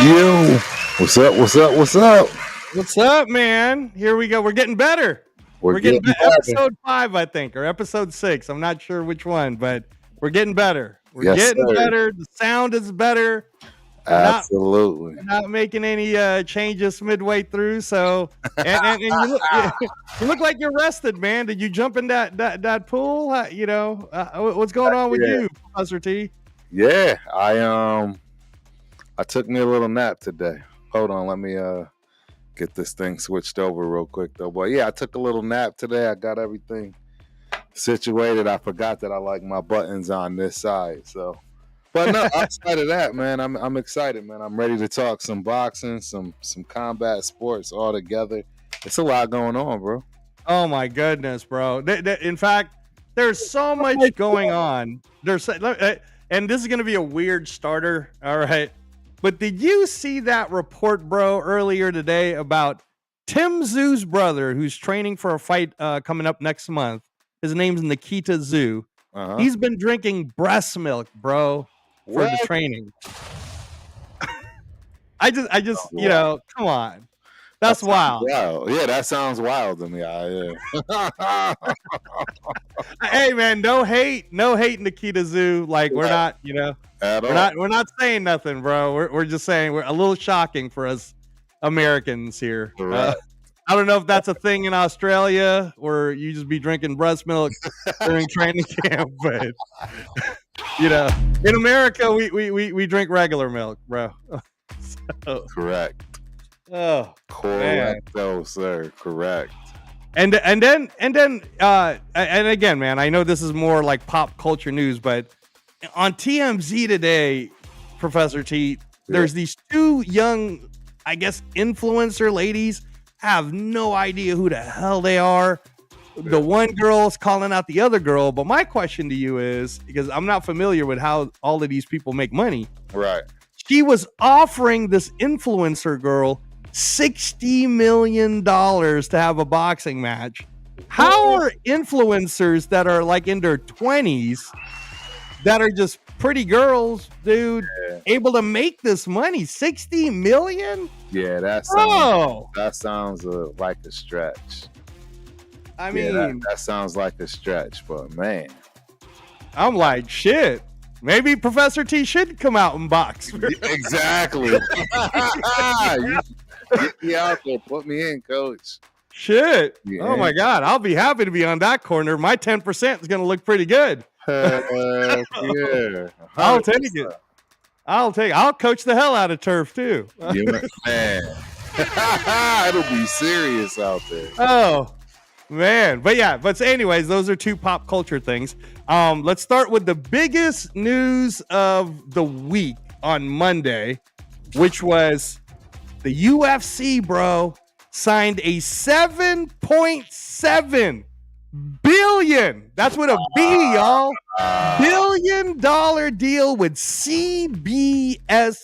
Yo, what's up? What's up? What's up? What's up, man? Here we go. We're getting better. We're getting better. Episode 5, I think, or episode 6. I'm not sure which one, but we're getting better. We're getting better. The sound is better. Absolutely. We're not making any changes midway through. So, and you look like you're rested, man. Did you jump in that pool? What's going on with you, Professor T? Yeah, I took me a little nap today. Hold on, let me get this thing switched over real quick though. But yeah, I took a little nap today. I got everything situated. I forgot that I like my buttons on this side. So, but no, outside of that, man, I'm excited, man. I'm ready to talk some boxing, some combat sports all together. It's a lot going on, bro. Oh my goodness, bro. In fact, there's so much going on. And this is going to be a weird starter. All right. But did you see that report, bro, earlier today about Tim Tszyu's brother, who's training for a fight coming up next month? His name's Nikita Tszyu. Uh-huh. He's been drinking breast milk, bro, for the training. I just, come on. That's wild. Yeah, that sounds wild to me. Yeah. Hey, man, no hate, Nikita Tszyu. Like, we're not, we're not saying nothing, bro. We're just saying we're a little shocking for us Americans here. I don't know if that's a thing in Australia where you just be drinking breast milk during training camp, but in America we drink regular milk, bro. Correct. Oh, correcto, sir. Correct. And then again, man, I know this is more like pop culture news, but on TMZ today, Professor T, there's these two young, I guess, influencer ladies. Have no idea who the hell they are. The one girl's calling out the other girl, but my question to you is, because I'm not familiar with how all of these people make money. Right. She was offering this influencer girl $60 million to have a boxing match. How are influencers that are like in their 20s, that are just pretty girls, dude, able to make this money? 60 million? Yeah, that sounds like a stretch. I mean, that sounds like a stretch, but man, I'm like, shit. Maybe Professor T should come out and box. Exactly. Get me out there. Put me in, coach. Shit. Yeah. Oh, my God. I'll be happy to be on that corner. My 10% is going to look pretty good. Yeah. I'll take it. I'll coach the hell out of turf, too. Man. It'll be serious out there. Oh, man. But anyways, those are two pop culture things. Let's start with the biggest news of the week on Monday, which was the UFC, bro, signed a $7.7 billion. That's with a B, y'all. $1 billion deal with CBS,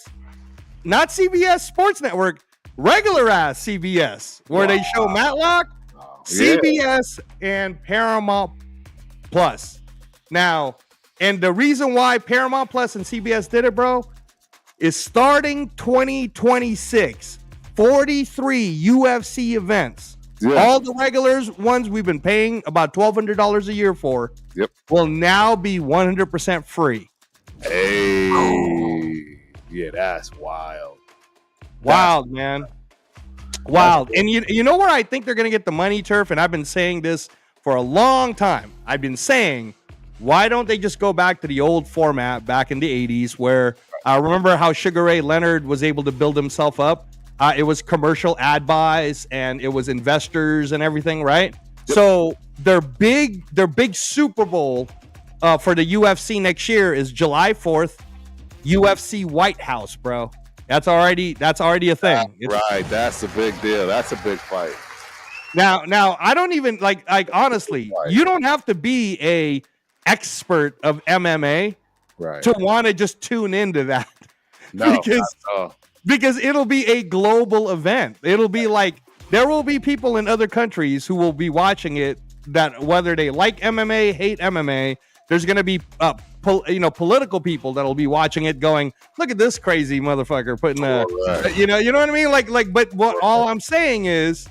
not CBS Sports Network, regular ass CBS, where they show Matlock, CBS, and Paramount Plus. Now, and the reason why Paramount Plus and CBS did it, bro, is starting 2026, 43 UFC events. Yeah. All the regular ones we've been paying about $1,200 a year for will now be 100% free. Hey, yeah, that's wild. Wild, man. Wild. And you know where I think they're going to get the money, Turf? And I've been saying this for a long time. I've been saying, why don't they just go back to the old format back in the 80s where remember how Sugar Ray Leonard was able to build himself up? It was commercial ad buys and it was investors and everything, right? Yep. So their big Super Bowl for the UFC next year is July 4th, UFC White House, bro. That's already a thing. Right, that's a big deal. That's a big fight. Now I don't even like honestly, you don't have to be a expert of MMA to want to just tune into that. No, because it'll be a global event. It'll be like there will be people in other countries who will be watching it that whether they like MMA, hate MMA, there's going to be political people that'll be watching it, going, "Look at this crazy motherfucker putting you know what I mean?" But what all I'm saying is,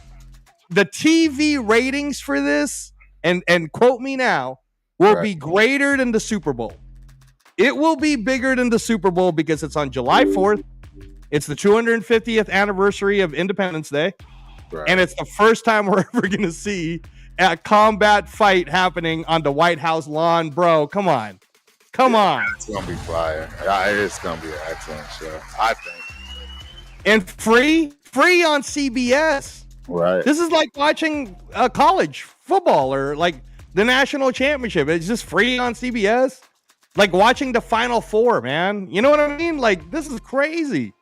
the TV ratings for this, and quote me now, will be greater than the Super Bowl. It will be bigger than the Super Bowl because it's on July 4th. It's the 250th anniversary of Independence Day. And it's the first time we're ever going to see a combat fight happening on the White House lawn. Bro, come on. It's going to be fire. It's going to be an excellent show, I think. And free on CBS. Right. This is like watching college football or like the national championship. It's just free on CBS. Like watching the Final Four, man. You know what I mean? Like, this is crazy.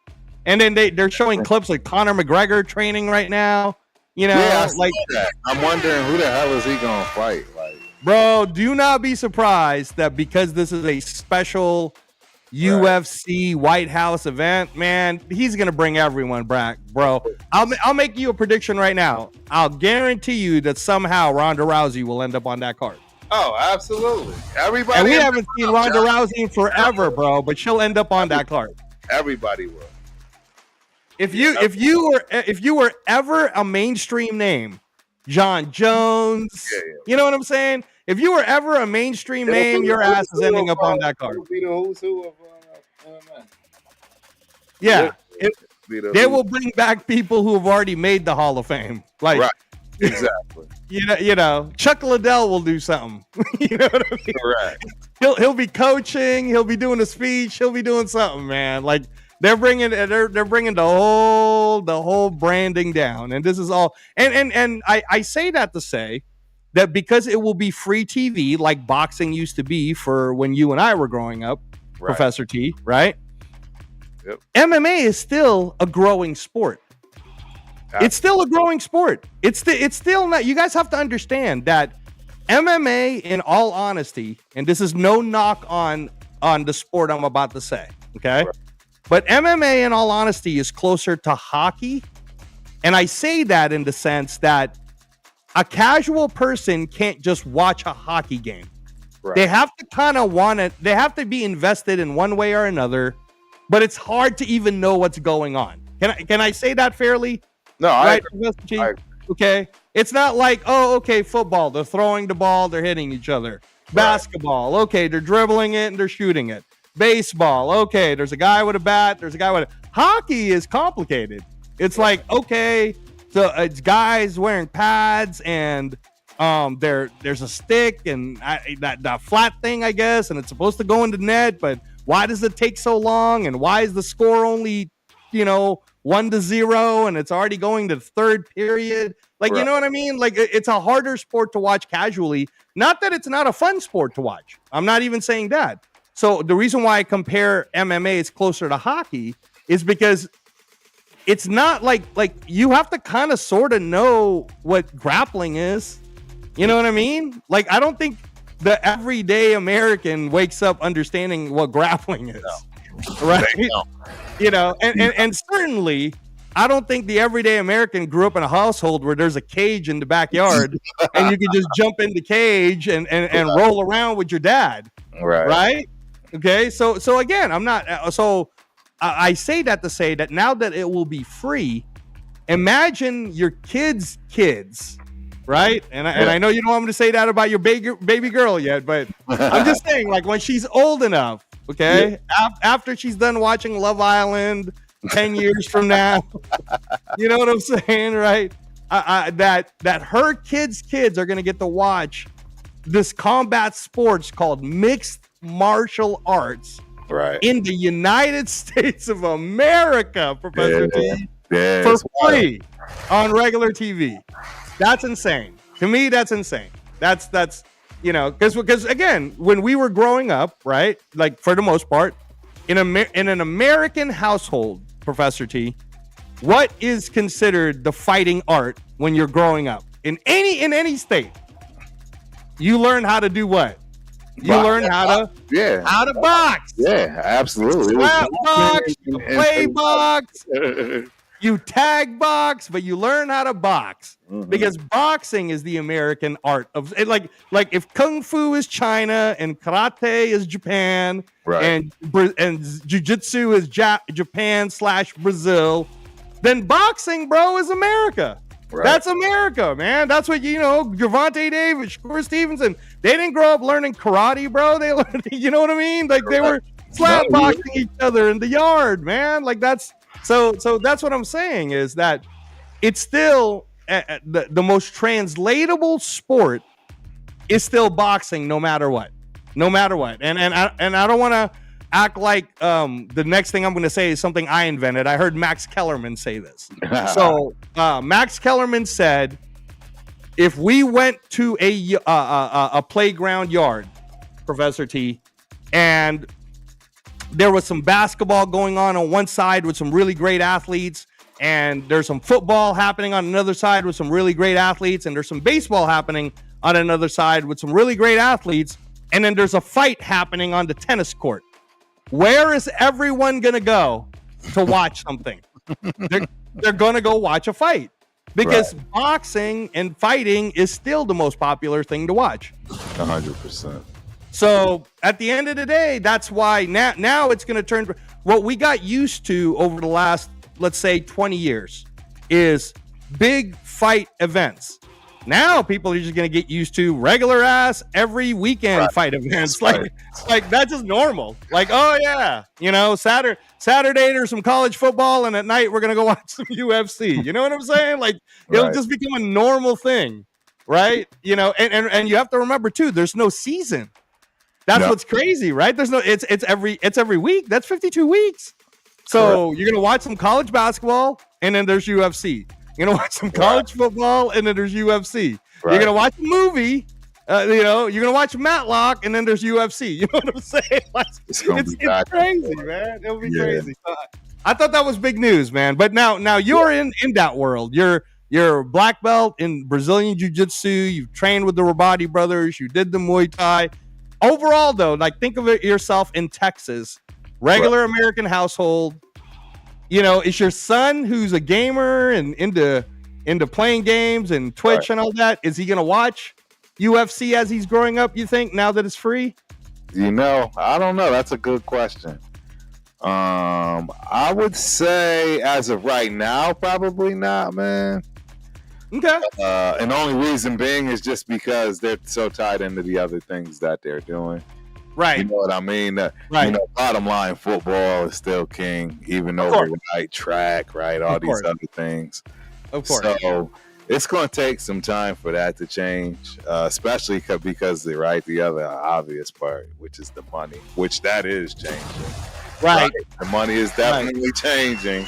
And then they're showing clips like Conor McGregor training right now. You know, that. I'm wondering who the hell is he gonna fight? Like, bro, do not be surprised that because this is a special UFC White House event, man, he's gonna bring everyone back, bro. I'll make you a prediction right now. I'll guarantee you that somehow Ronda Rousey will end up on that card. Oh, absolutely. Everybody. And we haven't seen Ronda Rousey in forever, bro, but she'll end up on that card. Everybody will. If you were ever a mainstream name, John Jones, you know what I'm saying? If you were ever a mainstream name, your ass is ending up on that card. Be the who's who of MMA. Yeah, they will bring back people who have already made the Hall of Fame. Like, right. Exactly. You know, Chuck Liddell will do something. You know what I mean? Correct. He'll be coaching. He'll be doing a speech. He'll be doing something, man. Like. They're bringing the whole branding down, and this is all. And I say that to say that because it will be free TV, like boxing used to be for when you and I were growing up, Professor T, right? Yep. MMA is still a growing sport. It's still a growing sport. It's still not. You guys have to understand that MMA, in all honesty, and this is no knock on the sport I'm about to say, okay? Right. But MMA, in all honesty, is closer to hockey. And I say that in the sense that a casual person can't just watch a hockey game. Right. They have to kind of want it. They have to be invested in one way or another. But it's hard to even know what's going on. Can I say that fairly? No, right, I okay. It's not like, oh, okay, football. They're throwing the ball. They're hitting each other. Right. Basketball. Okay, they're dribbling it and they're shooting it. Baseball, okay, there's a guy with a bat, there's a guy with a... Hockey is complicated. It's like, okay, so it's guys wearing pads and there's a stick and that flat thing, I guess, and it's supposed to go in the net, but why does it take so long? And why is the score only, 1-0 and it's already going to the third period? Like, right. You know what I mean? Like, it's a harder sport to watch casually. Not that it's not a fun sport to watch. I'm not even saying that. So the reason why I compare MMA is closer to hockey is because it's not like you have to kind of sort of know what grappling is. You know what I mean? Like, I don't think the everyday American wakes up understanding what grappling is. No. Right? And certainly I don't think the everyday American grew up in a household where there's a cage in the backyard and you can just jump in the cage and roll around with your dad. Right? Okay, so again, I'm not. So I say that to say that now that it will be free, imagine your kids, right? And I know you don't want me to say that about your baby girl yet, but I'm just saying, like, when she's old enough, okay, after she's done watching Love Island 10 years from now, you know what I'm saying, right? That her kids are gonna get to watch this combat sports called mixed martial arts, right, in the United States of America, Professor T, for free on regular TV. That's insane. To me, that's insane. That's because again, when we were growing up, right, like for the most part, in an American household, Professor T, what is considered the fighting art when you're growing up in any state? You learn how to do what? You learn how to box. Yeah, absolutely. Box, play box. You tag box, but you learn how to box Mhm. because boxing is the American art of it. Like if kung fu is China and karate is Japan, Right. and jiu-jitsu is Japan / Brazil, then boxing, bro, is America. Right. That's America, man. That's what Gervonta Davis, Shakur Stevenson. They didn't grow up learning karate, bro. They learned, you know what I mean? Like they were slap boxing each other in the yard, man. Like that's so that's what I'm saying is that it's still the most translatable sport is still boxing, no matter what. And I don't want to act like the next thing I'm going to say is something I invented. I heard Max Kellerman say this. So Max Kellerman said, if we went to a playground yard, Professor T, and there was some basketball going on one side with some really great athletes, and there's some football happening on another side with some really great athletes, and there's some baseball happening on another side with some really great athletes, and then there's a fight happening on the tennis court. Where is everyone going to go to watch something? They're going to go watch a fight because boxing and fighting is still the most popular thing to watch. 100%. So at the end of the day, that's why now it's going to turn. What we got used to over the last, let's say, 20 years is big fight events. Now people are just going to get used to regular ass every weekend fight events. Like that's just normal. Like, oh yeah, Saturday there's some college football, and at night we're going to go watch some UFC. You know what I'm saying? Like it'll just become a normal thing, right? And you have to remember too, there's no season. That's what's crazy, right? There's no it's every week. That's 52 weeks. So you're gonna watch some college basketball, and then there's UFC. You're gonna watch some college football, and then there's UFC. Right. You're gonna watch a movie. You're gonna watch Matlock, and then there's UFC. You know what I'm saying? Like, it's crazy, man. It'll be crazy. I thought that was big news, man. But now you're in that world. You're a black belt in Brazilian Jiu-Jitsu. You've trained with the Rabati brothers. You did the Muay Thai. Overall, though, like think of it yourself in Texas, regular American household. Is your son who's a gamer and into playing games and Twitch and all that? Is he gonna watch UFC as he's growing up? You think now that it's free? I don't know. That's a good question. I would say as of right now, probably not, man. Okay. And the only reason being is just because they're so tied into the other things that they're doing. Right. You know what I mean? Bottom line, football is still king, even over track, right? All these other things. Of course. So it's going to take some time for that to change, especially because the other obvious part, which is the money, which that is changing. Right. The money is definitely changing.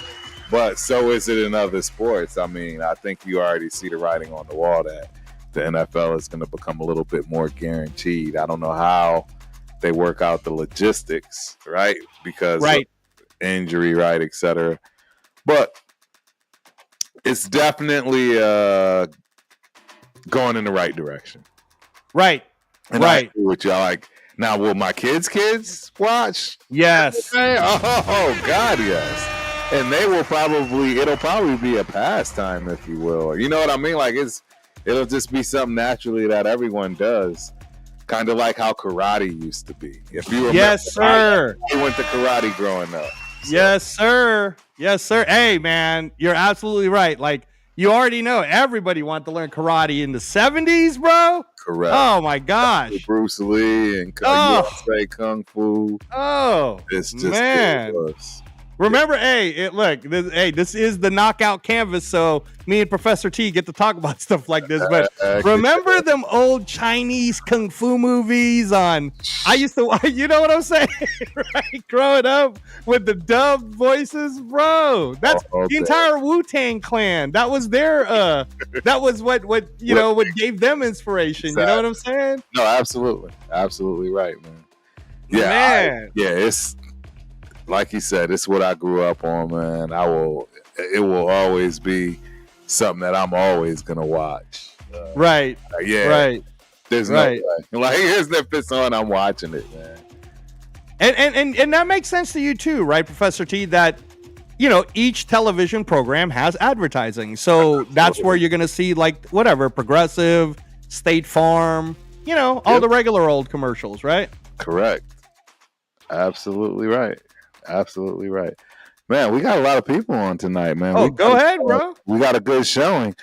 But so is it in other sports. I mean, I think you already see the writing on the wall that the NFL is going to become a little bit more guaranteed. I don't know how they work out the logistics, right? Because of injury, right, et cetera. But it's definitely going in the right direction. Right. And I agree with y'all. Like, now, will my kids watch? Yes. Oh, God, yes. And it'll probably be a pastime, if you will. You know what I mean? Like it'll just be something naturally that everyone does. Kind of like how karate used to be. If you remember, yes, sir. I went to karate growing up. So. Yes, sir. Yes, sir. Hey, man, you're absolutely right. Like you already know, everybody wanted to learn karate in the 70s, bro. Correct. Oh my gosh. Bruce Lee and USA Kung Fu. Oh, it's just man. Remember, this is the knockout canvas, so me and Professor T get to talk about stuff like this. But remember them old Chinese kung fu movies I used to, you know what I'm saying? Right? Growing up with the dubbed voices, bro. That's the entire Wu-Tang Clan. That was their, that was what gave them inspiration. Exactly. You know what I'm saying? No, absolutely. Absolutely right, man. Yeah, man. It's, like he said, it's what I grew up on, man. It will always be something that I'm always gonna watch. Right. Right. There's no way. Like, if it's on, I'm watching it, man. And that makes sense to you too, right, Professor T? That each television program has advertising. So that's where you're going to see like whatever, Progressive, State Farm, all the regular old commercials, right? Correct. Absolutely right. Absolutely right. Man, we got a lot of people on tonight, man. Oh, go ahead, bro. We got a good showing.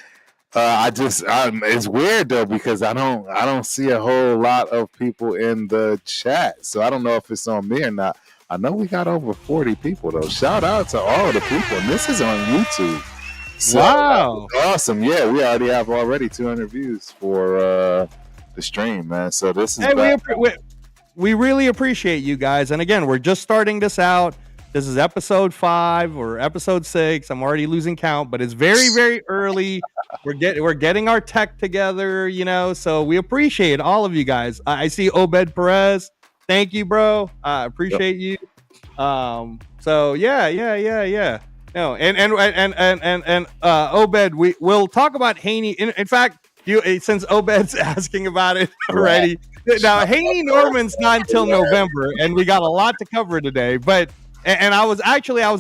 It's weird though because I don't see a whole lot of people in the chat, so I don't know if it's on me or not. I know we got over 40 people though. Shout out to all the people, and this is on YouTube. So, wow, awesome! Yeah, we already have 200 views for the stream, man. So this is we really appreciate you guys. And again, we're just starting this out. This is episode 5 or episode 6. I'm already losing count, but it's very, very early. We're getting our tech together, so we appreciate all of you guys. I see Obed Perez. Thank you, bro. I appreciate you. So yeah. No, and Obed, we'll talk about Haney. In fact, since Obed's asking about it already. Now Haney Norman's not until November, and we got a lot to cover today. But I was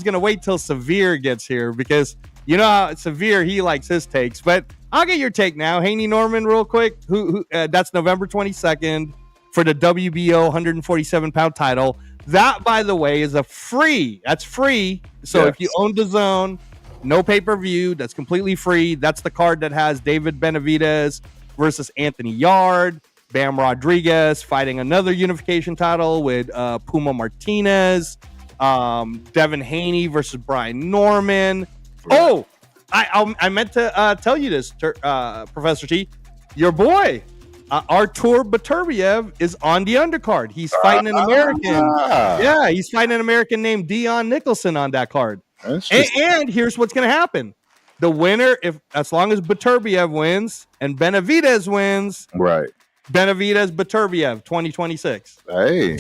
gonna wait till Severe gets here because how Severe he likes his takes. But I'll get your take now, Haney Norman, real quick. Who that's November 22nd for the WBO 147-pound title. That, by the way, is free. That's free. So if you own DAZN, no pay-per-view, that's completely free. That's the card that has David Benavidez versus Anthony Yard. Bam Rodriguez fighting another unification title with Puma Martinez. Devin Haney versus Brian Norman. Oh, I meant to tell you this, Professor T. Your boy, Artur Beterbiev, is on the undercard. He's fighting an American. Yeah, he's fighting an American named Dion Nicholson on that card. And here's what's going to happen. The winner, as long as Beterbiev wins and Benavidez wins, right? Benavidez Beterbiev 2026. Hey,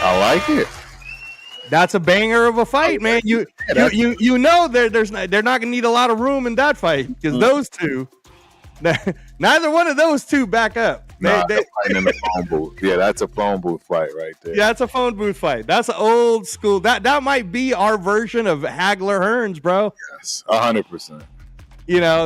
I like it. That's a banger of a fight, man. They're not gonna need a lot of room in that fight because those two, neither one of those two back up. They're fighting in the phone booth. Yeah, that's a phone booth fight right there. Yeah, that's a phone booth fight. That's an old school. That might be our version of Hagler Hearns, bro. Yes, 100%.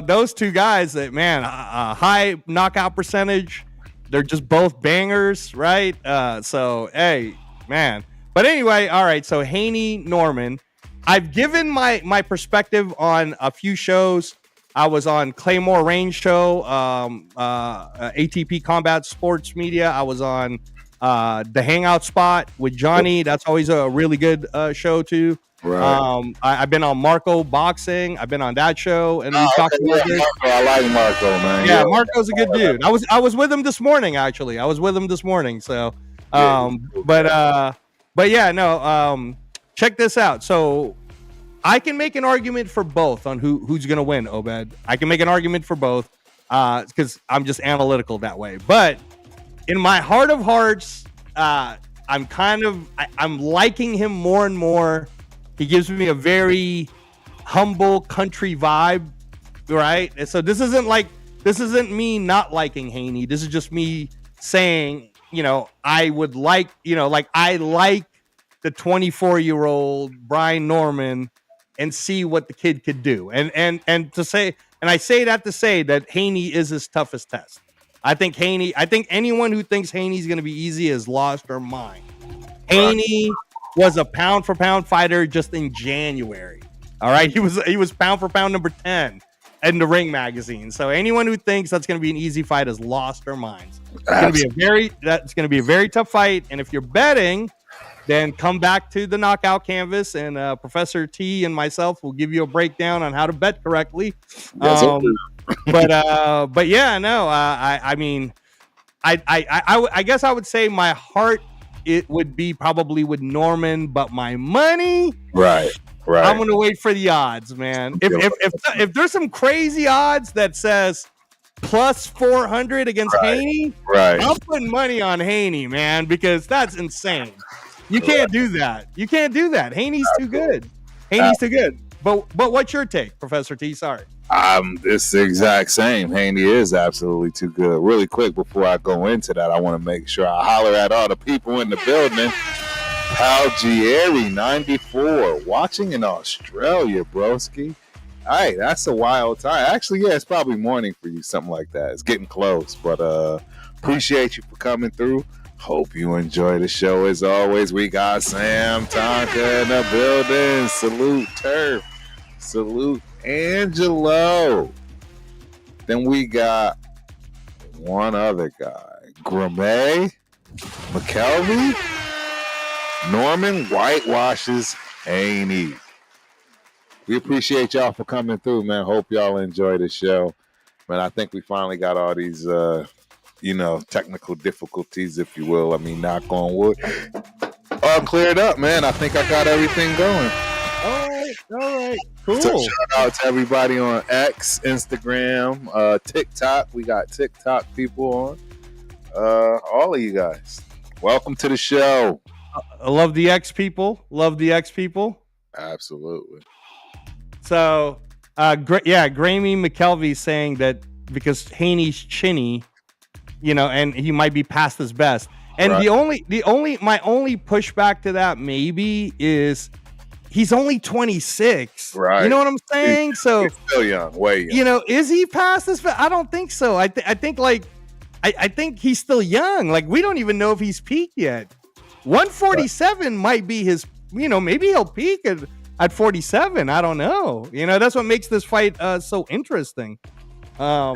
Those two guys that, man, a high knockout percentage. They're just both bangers, right? So, hey, man. But anyway, all right. So Haney Norman, I've given my perspective on a few shows. I was on Claymore Range show, ATP Combat Sports Media. I was on the Hangout Spot with Johnny. That's always a really good show too. Right. I've been on Marco Boxing. I've been on that show, and we talked about this. I like Marco, man. Yeah, Marco's a good dude. I was with him this morning, actually. So, but yeah, no. Check this out. So I can make an argument for both on who's going to win, Obed. I can make an argument for both because I'm just analytical that way. But in my heart of hearts, I'm liking him more and more. He gives me a very humble country vibe, right? And so this isn't me not liking Haney. This is just me saying, I would like, I like the 24-year-old Brian Norman and see what the kid could do. And I say that to say that Haney is his toughest test. I think anyone who thinks Haney's going to be easy has lost their mind. Haney was a pound for pound fighter just in January. All right. He was pound for pound number 10 in the Ring magazine. So anyone who thinks that's going to be an easy fight has lost their minds. It's going to be a very tough fight. And if you're betting, then come back to the knockout canvas and Professor T and myself will give you a breakdown on how to bet correctly. But yeah, no, I mean, I guess I would say my heart, it would be probably with Norman, but my money, right. I'm gonna wait for the odds, man. If there's some crazy odds that says plus 400 against Haney, right, I'm putting money on Haney, man, because that's insane. You can't do that. Haney's too good. But what's your take, Professor T? Sorry. It's the exact same. Haney is absolutely too good. Really quick, before I go into that, I want to make sure I holler at all the people in the building. Algieri 94, watching in Australia, broski. All right, that's a wild time. Actually, yeah, it's probably morning for you, something like that. It's getting close, but appreciate you for coming through. Hope you enjoy the show. As always, we got Sam Tonka in the building. Salute Turf. Salute Angelo. Then we got one other guy, Gramay McKelvey. Norman whitewashes Haney. We appreciate y'all for coming through, man. Hope y'all enjoy the show. Man, I think we finally got all these, technical difficulties, if you will. I mean, knock on wood. All cleared up, man. I think I got everything going. All right. Cool. So shout out to everybody on X, Instagram, TikTok. We got TikTok people on. All of you guys. Welcome to the show. I love the X people. Absolutely. So, Grammy McKelvey saying that because Haney's chinny, and he might be past his best. And right. my only pushback to that maybe is he's only 26. Right. You know what I'm saying? He's still young, way young. Is he past this? I don't think so. I think he's still young. Like, we don't even know if he's peaked yet. 147 might be his, maybe he'll peak at 47. I don't know. That's what makes this fight so interesting. So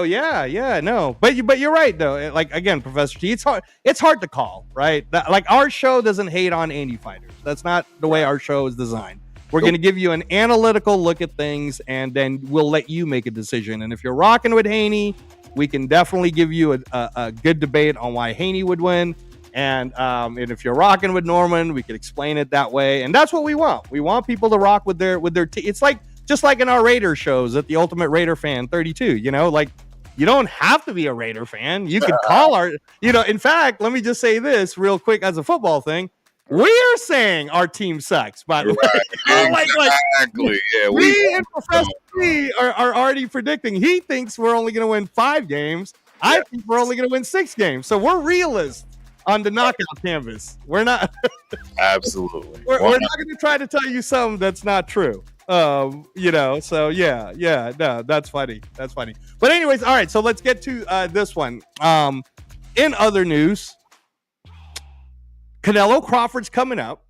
no. But you're right though. Like, again, Professor T, it's hard to call, right? Like, our show doesn't hate on indie fighters. That's not the way our show is designed. We're going to give you an analytical look at things, and then we'll let you make a decision. And if you're rocking with Haney, we can definitely give you a good debate on why Haney would win. And if you're rocking with Norman, we could explain it that way. And that's what we want. We want people to rock with their it's like, just like in our Raider shows at the Ultimate Raider Fan 32, like, you don't have to be a Raider fan. You could call our, in fact, let me just say this real quick as a football thing. We're saying our team sucks, by the way. Exactly. Yeah, we and Professor T are already predicting. He thinks we're only going to win 5 games. I think we're only going to win 6 games. So we're realists on the knockout canvas. We're not. Absolutely. We're not going to try to tell you something that's not true. So no, that's funny. But anyways, all right. So let's get to this one. In other news, Canelo Crawford's coming up.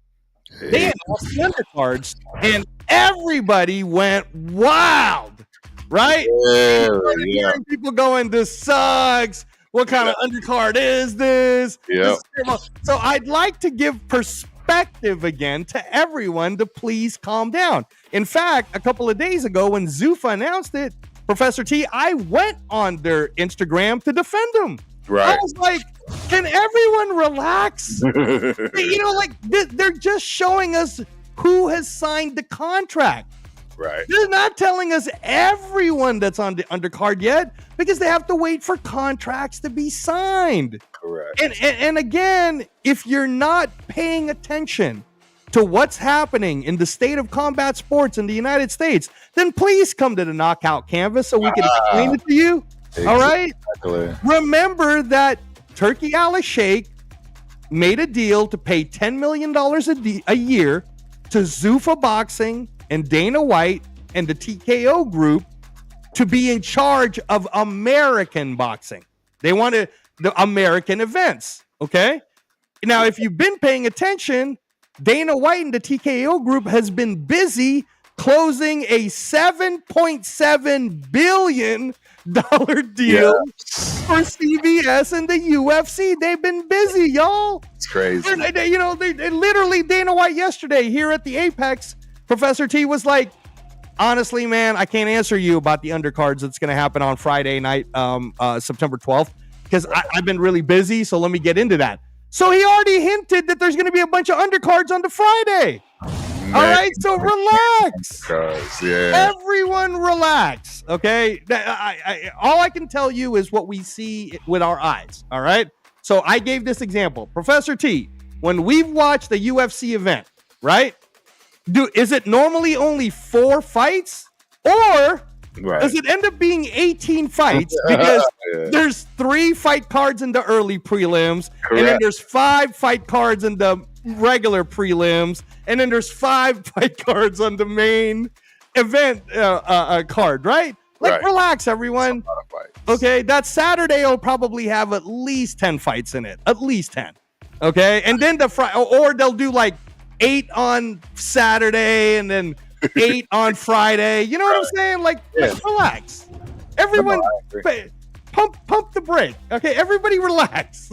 They announced the undercards, and everybody went wild, right? Yeah. People going, this sucks. What kind of undercard is this? Yeah. So I'd like to give perspective again to everyone to please calm down. In fact, a couple of days ago when Zuffa announced it, Professor T, I went on their Instagram to defend them. Right. I was like, can everyone relax? They're just showing us who has signed the contract. Right. They're not telling us everyone that's on the undercard yet because they have to wait for contracts to be signed. Correct. And again, if you're not paying attention to what's happening in the state of combat sports in the United States, then please come to the knockout canvas so we can explain it to you. Exactly. All right? Remember that Turkey Al Sheikh made a deal to pay $10 million a year to Zuffa Boxing and Dana White and the TKO group to be in charge of American boxing. They wanted the American events, okay? Now, if you've been paying attention, Dana White and the TKO group has been busy closing a $7.7 billion deal for CBS and the UFC. They've been busy, y'all. It's crazy. They literally, Dana White yesterday here at the Apex, Professor T was like, honestly, man, I can't answer you about the undercards that's going to happen on Friday night, September 12th, because I've been really busy, so let me get into that. So he already hinted that there's going to be a bunch of undercards on the Friday. All right, so relax. Everyone relax, okay? All I can tell you is what we see with our eyes, all right? So I gave this example. Professor T, when we've watched the UFC event, right? Is it normally only 4 fights? Or does it end up being 18 fights? Because there's 3 fight cards in the early prelims, and then there's 5 fight cards in the regular prelims, and then there's 5 fight cards on the main event card, right? Like, relax, everyone. Okay, that Saturday will probably have at least 10 fights in it. At least 10. Okay, and then or they'll do like 8 on Saturday and then 8 on Friday. You know what I'm saying? Like, relax. Everyone, pump the brake. Okay, everybody relax.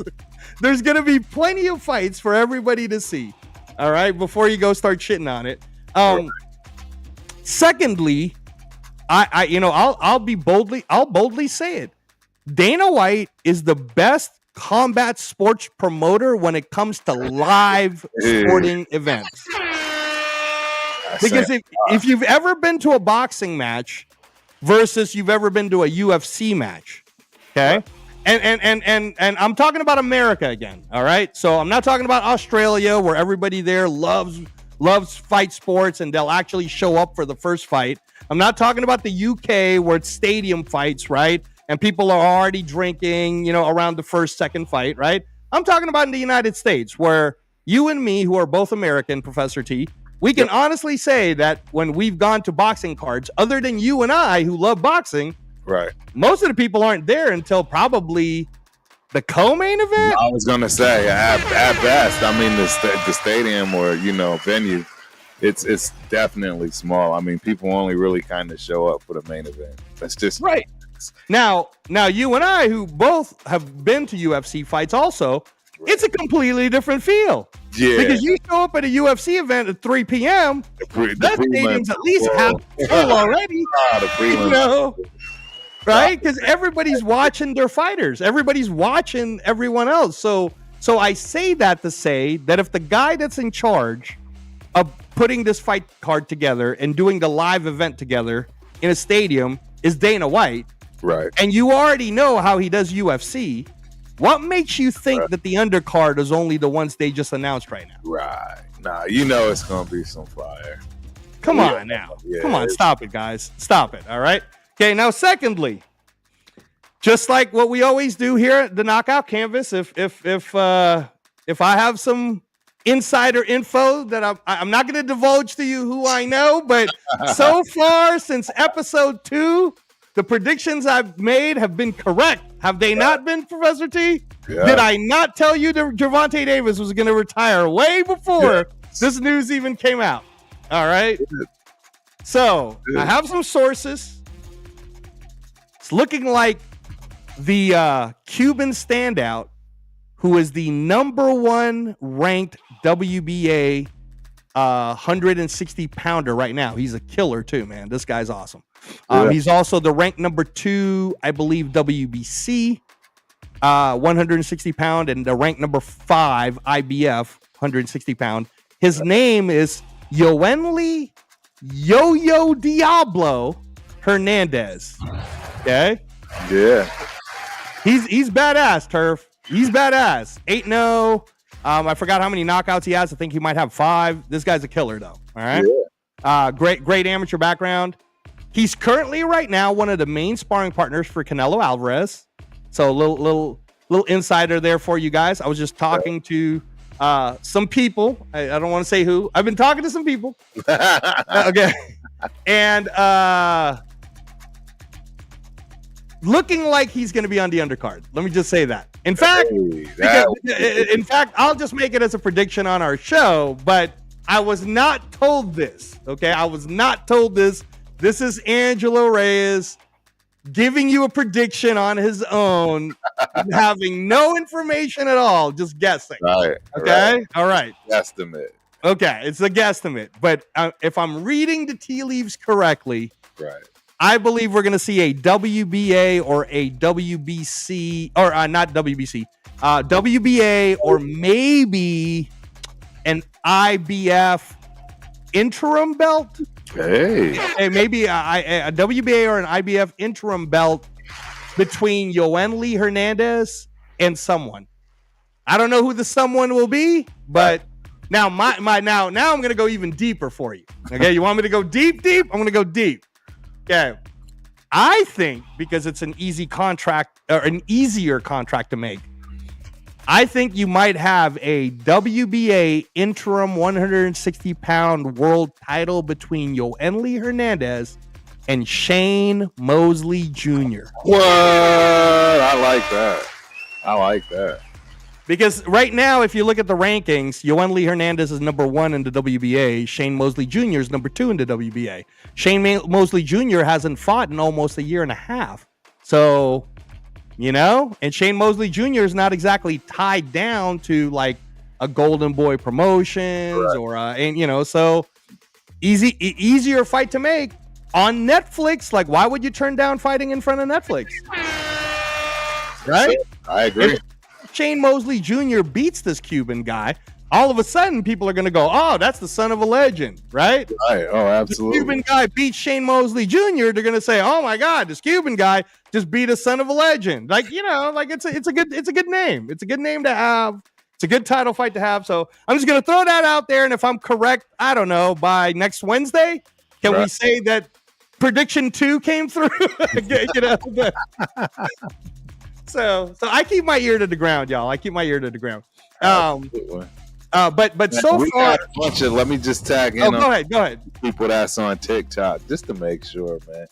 There's going to be plenty of fights for everybody to see. All right, before you go start shitting on it. Secondly, I'll boldly say it. Dana White is the best combat sports promoter when it comes to live sporting events. Because if you've ever been to a boxing match versus you've ever been to a UFC match, okay? And I'm talking about America again, all right? So I'm not talking about Australia where everybody there loves fight sports and they'll actually show up for the first fight. I'm not talking about the UK where it's stadium fights, right? And people are already drinking, around the first, second fight, right? I'm talking about in the United States where you and me, who are both American, Professor T, we can honestly say that when we've gone to boxing cards, other than you and I who love boxing, right, most of the people aren't there until probably the co-main event. I was gonna say at best. I mean, the stadium or venue, it's definitely small. I mean, people only really kind of show up for the main event. That's just right. Now you and I, who both have been to UFC fights, also, it's a completely different feel. Yeah, because you show up at a UFC event at 3 p.m. That stadium's at least half full already. Right? Because everybody's watching their fighters. Everybody's watching everyone else. So I say that to say that if the guy that's in charge of putting this fight card together and doing the live event together in a stadium is Dana White, right, and you already know how he does UFC, what makes you think that the undercard is only the ones they just announced right now? Right. Nah, it's going to be some fire. Come on now. Yeah. Come on. Stop it, guys. Stop it. All right. Okay. Now, secondly, just like what we always do here at the Knockout Canvas, if I have some insider info that I'm not going to divulge to you who I know, but so far since episode 2, the predictions I've made have been correct. Have they not been, Professor T? Yeah. Did I not tell you that Gervonta Davis was going to retire way before this news even came out? All right. So I have some sources. It's looking like the Cuban standout, who is the number 1 ranked WBA 160 pounder right now. He's a killer too, man. This guy's awesome. He's also the ranked number 2, I believe, WBC 160 pound, and the ranked number 5 IBF 160 pound. His name is Yoenli Yo-Yo Diablo Hernandez. Okay. Yeah. He's badass, Turf. He's badass. 8-0. I forgot how many knockouts he has. I think he might have 5. This guy's a killer, though. All right. Yeah. Great amateur background. He's currently right now one of the main sparring partners for Canelo Alvarez. So a little insider there for you guys. I was just talking to some people. I don't want to say who. I've been talking to some people. Okay. And looking like he's going to be on the undercard. Let me just say that. In fact, I'll just make it as a prediction on our show, but I was not told this. Okay. I was not told this. This is Angelo Reyes giving you a prediction on his own, having no information at all, just guessing. Right. Okay. Right. All right. Guesstimate. Okay. It's a guesstimate. But if I'm reading the tea leaves correctly, right, I believe we're going to see a WBA or a WBC, or not WBC, WBA, or maybe an IBF interim belt. Hey, maybe a WBA or an IBF interim belt between Yoenli Hernandez and someone. I don't know who the someone will be, but now now I'm going to go even deeper for you. Okay, you want me to go deep? I'm going to go deep. Okay, I think because it's an easy contract or an easier contract to make, I think you might have a WBA interim 160-pound world title between Yoeli Hernandez and Shane Mosley Jr. What? I like that. I like that. Because right now, if you look at the rankings, Yoeli Hernandez is number 1 in the WBA. Shane Mosley Jr. is number 2 in the WBA. Shane Mosley Jr. hasn't fought in almost a year and a half. So, and Shane Mosley Jr. is not exactly tied down to like a Golden Boy Promotions or, so easier fight to make on Netflix. Like, why would you turn down fighting in front of Netflix? Right? I agree. If Shane Mosley Jr. beats this Cuban guy, all of a sudden people are going to go, oh, that's the son of a legend, right? Right. Oh, absolutely. The Cuban guy beats Shane Mosley Jr. They're going to say, oh my God, this Cuban guy just beat a son of a legend. Like, it's a good name. It's a good name to have. It's a good title fight to have. So I'm just going to throw that out there. And if I'm correct, I don't know, by next Wednesday, can we say that prediction 2 came through? So I keep my ear to the ground, y'all. I keep my ear to the ground. But man, so far, let me just tag in. Oh, go ahead. People that's on TikTok, just to make sure, man.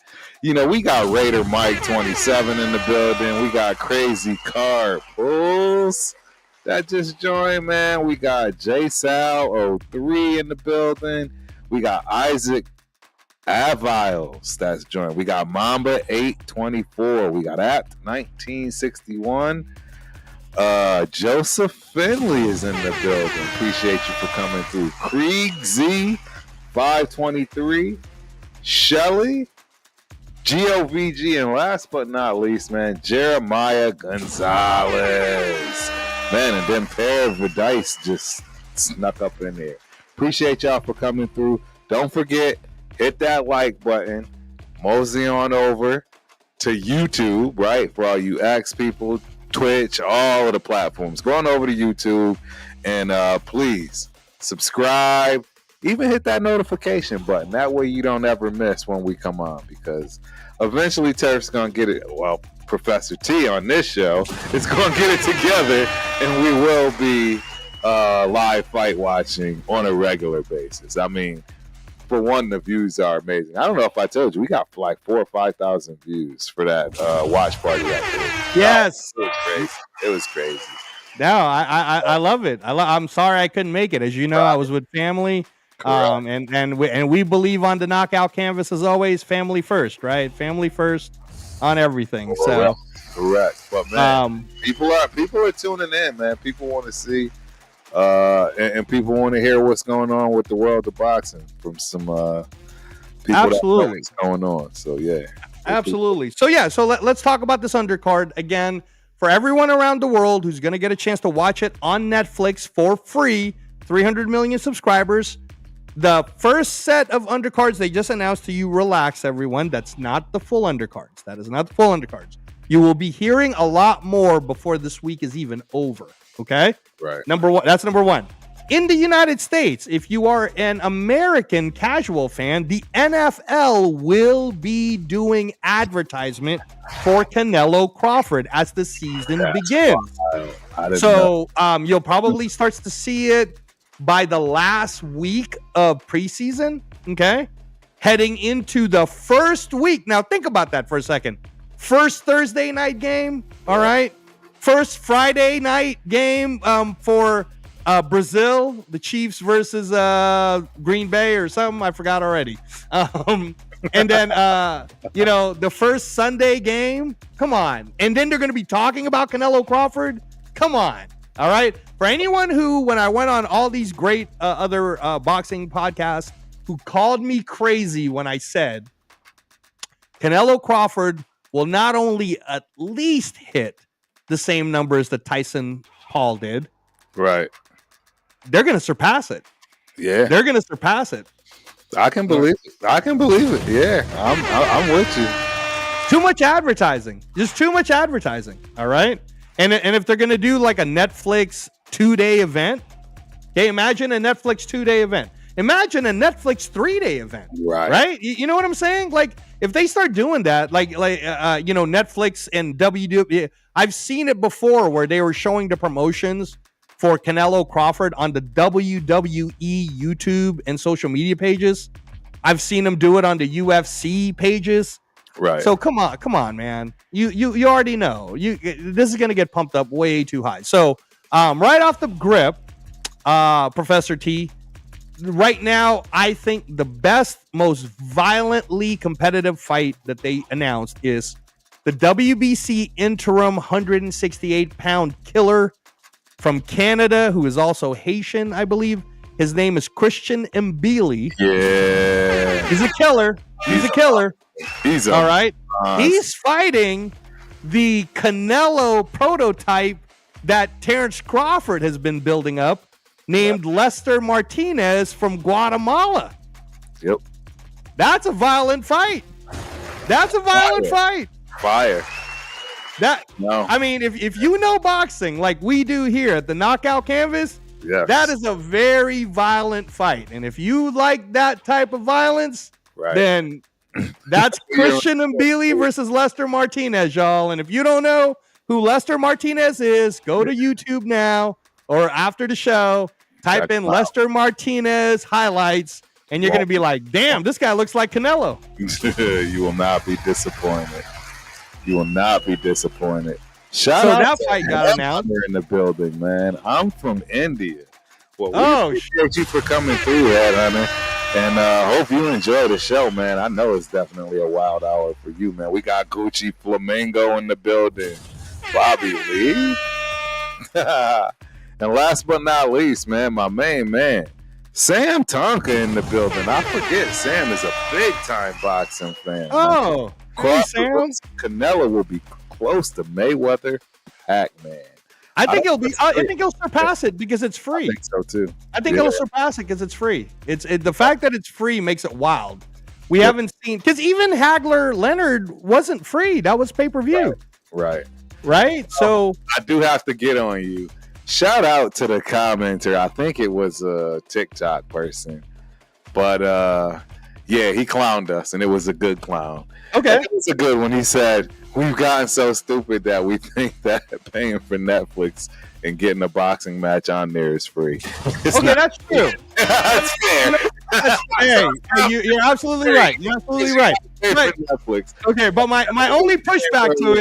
We got Raider Mike 27 in the building. We got Crazy Card Pulls that just joined, man. We got J Sal 03 in the building. We got Isaac Aviles that's joined. We got Mamba 824. We got Apt 1961. Joseph Finley is in the building. Appreciate you for coming through. Krieg Z 523. Shelly GOVG, and last but not least, man, Jeremiah Gonzalez. Man, and then Pair of the Dice just snuck up in there. Appreciate y'all for coming through. Don't forget, hit that like button. Mosey on over to YouTube, right? For all you X people, Twitch, all of the platforms. Go on over to YouTube and please subscribe. Even hit that notification button. That way you don't ever miss when we come on, because eventually Turf's going to get it. Well, Professor T on this show is going to get it together, and we will be live fight watching on a regular basis. I mean, for one, the views are amazing. I don't know if I told you, we got like 4,000 or 5,000 views for that watch party out there. Yes. It was crazy. It was crazy. No, I love it. I'm sorry I couldn't make it. As you know, I was with family. And we believe on the knockout canvas as always, family first, right? Family first on everything. Correct. But man, people are tuning in, man. People want to see and people want to hear what's going on with the world of boxing from some people that know what's going on. So yeah. Absolutely. So let's talk about this undercard again for everyone around the world who's going to get a chance to watch it on Netflix for free. 300 million subscribers. The first set of undercards they just announced to you, relax everyone, that's not the full undercards. That is not the full undercards. You will be hearing a lot more before this week is even over. Okay? Right. That's number one. In the United States, if you are an American casual fan, the NFL will be doing advertisement for Canelo Crawford as the season begins. So you'll probably start to see it by the last week of preseason, okay? Heading into the first week. Now, think about that for a second. First Thursday night game, all right? First Friday night game for Brazil, the Chiefs versus Green Bay or something. I forgot already. And then, the first Sunday game. Come on. And then they're going to be talking about Canelo Crawford. Come on. All right. For anyone who, when I went on all these great other boxing podcasts, who called me crazy when I said Canelo Crawford will not only at least hit the same numbers that Tyson Hall did. Right. They're going to surpass it. Yeah. They're going to surpass it. I can believe it. Yeah. I'm with you. Too much advertising. Just too much advertising. All right. And if they're going to do like a Netflix 2-day event, okay, imagine a Netflix 2-day event. Imagine a Netflix 3-day event. Right. Right? You know what I'm saying? Like, if they start doing that, Netflix and WWE, I've seen it before where they were showing the promotions for Canelo Crawford on the WWE YouTube and social media pages. I've seen them do it on the UFC pages. Right. So come on, man. You already know. This is gonna get pumped up way too high. So right off the grip, Professor T, right now, I think the best, most violently competitive fight that they announced is the WBC interim 168-pound killer from Canada, who is also Haitian, I believe. His name is Christian Mbili. Yeah. He's a killer. He's a killer. He's all right. He's fighting the Canelo prototype that Terence Crawford has been building up, named Lester Martinez from Guatemala. Yep. That's a violent fight. That's a violent fight. Fire. I mean, if you know boxing like we do here at the Knockout Canvas, yes, that is a very violent fight. And if you like that type of violence, then that's Christian Mbili versus Lester Martinez, y'all. And if you don't know who Lester Martinez is, go to YouTube now or after the show, type in Lester Martinez highlights, and you're going to be like, damn, this guy looks like Canelo. You will not be disappointed. You will not be disappointed. Shout out that to fight got announced in the building, man. I'm from India. Well, we appreciate you for coming through, Headhunter. And hope you enjoy the show, man. I know it's definitely a wild hour for you, man. We got Gucci Flamingo in the building. Bobby Lee. And last but not least, man, my main man, Sam Tonka in the building. I forget Sam is a big-time boxing fan. Oh, hey, Sam. Canelo will be close to Mayweather, Pac-Man. I think he'll surpass it because it's free. I think so too. I think he'll surpass it because it's free. The fact that it's free makes it wild. We haven't seen, because even Hagler Leonard wasn't free. That was pay-per-view. Right. So I do have to get on you. Shout out to the commenter. I think it was a TikTok person, but he clowned us, and it was a good clown. Okay, it was a good one. He said, "We've gotten so stupid that we think that paying for Netflix and getting a boxing match on there is free." That's true. That's fair. Hey, you're absolutely right. You're absolutely right. Netflix. Okay, but my only pushback to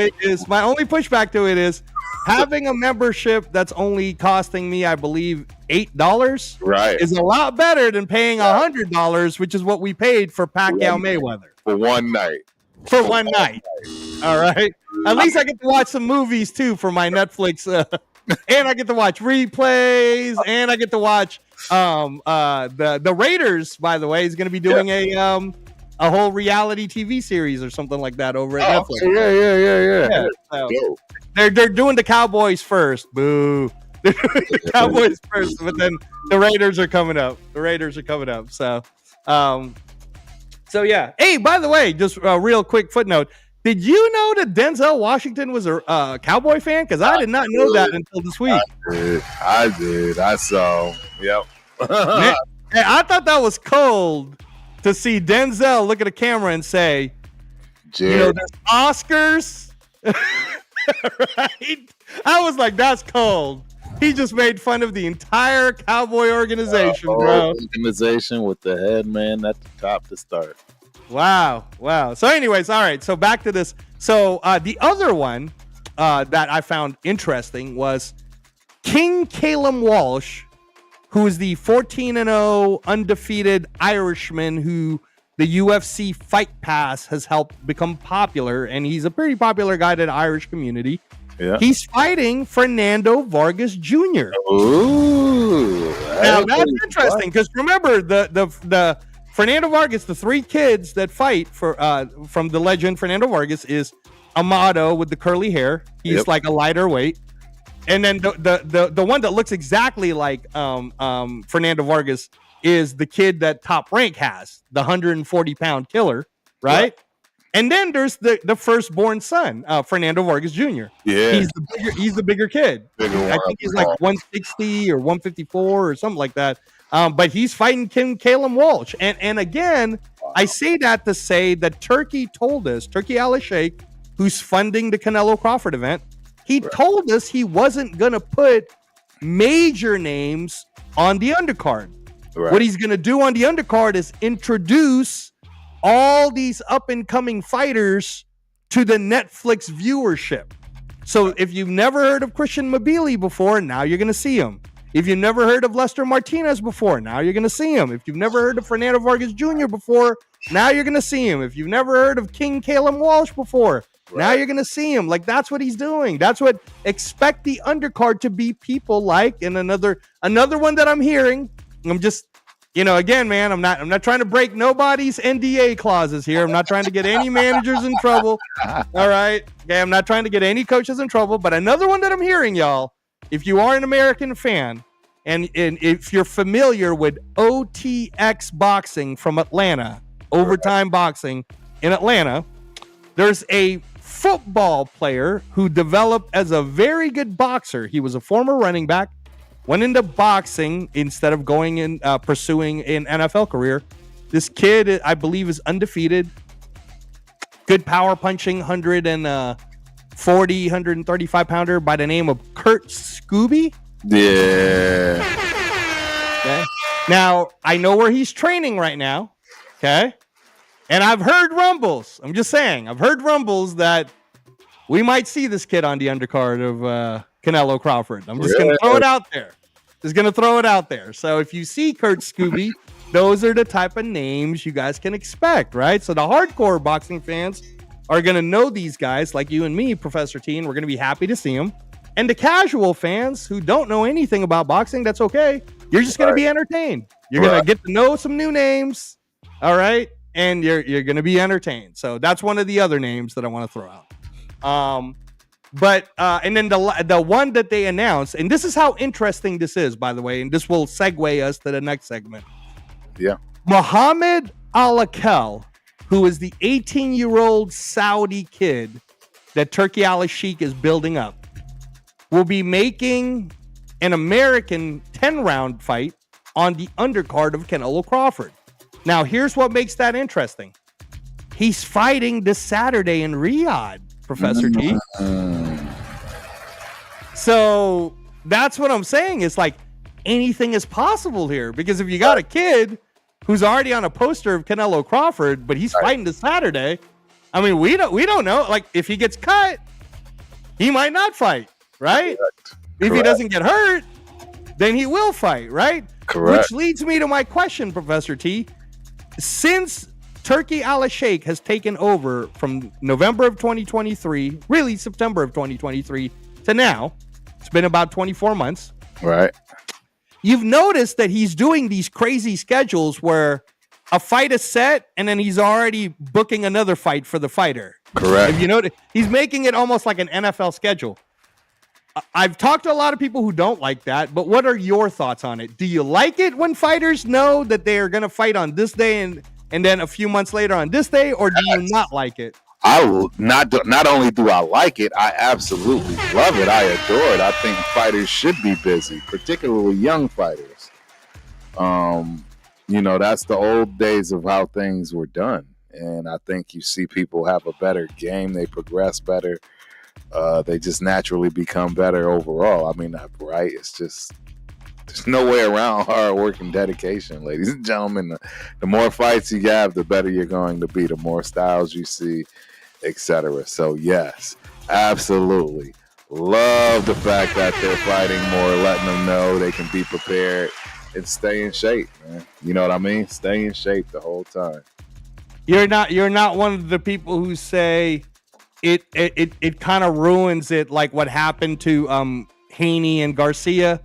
it is having a membership that's only costing me, I believe, $8 is a lot better than paying $100, which is what we paid for Pacquiao Mayweather for one night. All right. At least I get to watch some movies too for my Netflix, and I get to watch replays, and I get to watch the Raiders. By the way, is going to be doing a whole reality TV series or something like that over at Netflix. Yeah. So they're doing the Cowboys first. Boo. The Cowboys first, but then the Raiders are coming up. So yeah. Hey, by the way, just a real quick footnote. Did you know that Denzel Washington was a Cowboy fan? Because I did not know that until this week. I did. I saw. Yep. Man, I thought that was cold to see Denzel look at a camera and say, there's Oscars. Right? I was like, that's cold. He just made fun of the entire Cowboy organization, bro. Organization with the head man at the top to start. Wow. So anyways, all right. So back to this. So the other one that I found interesting was King Calum Walsh, who is the 14-0 undefeated Irishman who the UFC Fight Pass has helped become popular, and he's a pretty popular guy to the Irish community. Yeah. He's fighting Fernando Vargas Jr. Ooh, now that's interesting because remember the Fernando Vargas, the three kids that fight for from the legend Fernando Vargas is Amado with the curly hair. He's like a lighter weight, and then the one that looks exactly like Fernando Vargas is the kid that Top Rank has, the 140-pound killer, right? Yeah. And then there's the firstborn son, Fernando Vargas Jr. Yeah, he's the bigger kid. I think he's like 160 or 154 or something like that. But he's fighting Calum Walsh, and again, I say that to say that Turkey told us, Turkey Al-Sheikh, who's funding the Canelo Crawford event, he told us he wasn't going to put major names on the undercard. Right. What he's going to do on the undercard is introduce all these up-and-coming fighters to the Netflix viewership. So if you've never heard of Christian Mabili before, now you're going to see him. If you've never heard of Lester Martinez before, now you're going to see him. If you've never heard of Fernando Vargas Jr. before, now you're going to see him. If you've never heard of King Calum Walsh before, now you're going to see him. Like, that's what he's doing. That's what, expect the undercard to be people like. And another one that I'm hearing, I'm just, again, man, I'm not trying to break nobody's NDA clauses here. I'm not trying to get any managers in trouble. All right. Okay. I'm not trying to get any coaches in trouble. But another one that I'm hearing, y'all, if you are an American fan and if you're familiar with OTX Boxing from Atlanta, Overtime Boxing in Atlanta, there's a football player who developed as a very good boxer. He was a former running back, went into boxing instead of going in pursuing an NFL career. This kid, I believe, is undefeated. Good power punching, 140, 135 pounder by the name of Kurt Scooby. Yeah. Okay. Now, I know where he's training right now. Okay. And I've heard rumbles. I'm just saying, I've heard rumbles that we might see this kid on the undercard of Canelo Crawford. I'm just going to throw it out there. Just going to throw it out there. So if you see Kurt Scooby, those are the type of names you guys can expect, right? So the hardcore boxing fans are going to know these guys like you and me, Professor T, and we're going to be happy to see them. And the casual fans who don't know anything about boxing, that's okay. You're just going to be entertained. You're going to get to know some new names, all right? And you're going to be entertained. So that's one of the other names that I want to throw out. And then the one that they announced, and this is how interesting this is, by the way, and this will segue us to the next segment. Yeah. Muhammad Al-Akel, who is the 18-year-old Saudi kid that Turkey Al-Sheikh is building up, will be making an American 10-round fight on the undercard of Canelo Crawford. Now, here's what makes that interesting. He's fighting this Saturday in Riyadh, Professor T. So that's what I'm saying. It's like anything is possible here, because if you got a kid who's already on a poster of Canelo Crawford, but he's fighting this Saturday, I mean, we don't know. Like, if he gets cut, he might not fight, right? Correct. If he doesn't get hurt, then he will fight, right? Correct. Which leads me to my question, Professor T. Since Turkey Al-Sheikh has taken over from November of 2023, really September of 2023 to now, it's been about 24 months. Right. You've noticed that he's doing these crazy schedules where a fight is set and then he's already booking another fight for the fighter. Correct. If you notice, he's making it almost like an NFL schedule. I've talked to a lot of people who don't like that, but what are your thoughts on it? Do you like it when fighters know that they are going to fight on this day and then a few months later on this day, or do you not like it? I will not only do I like it, I absolutely love it. I adore it. I think fighters should be busy, particularly young fighters. That's the old days of how things were done. And I think you see people have a better game. They progress better. They just naturally become better overall. I mean, right? It's just, there's no way around hard work and dedication, ladies and gentlemen. The more fights you have, the better you're going to be. The more styles you see, etc. So yes, absolutely love the fact that they're fighting more, letting them know they can be prepared and stay in shape, man. You know what I mean? Stay in shape the whole time. You're not one of the people who say it kind of ruins it, like what happened to Haney and Garcia,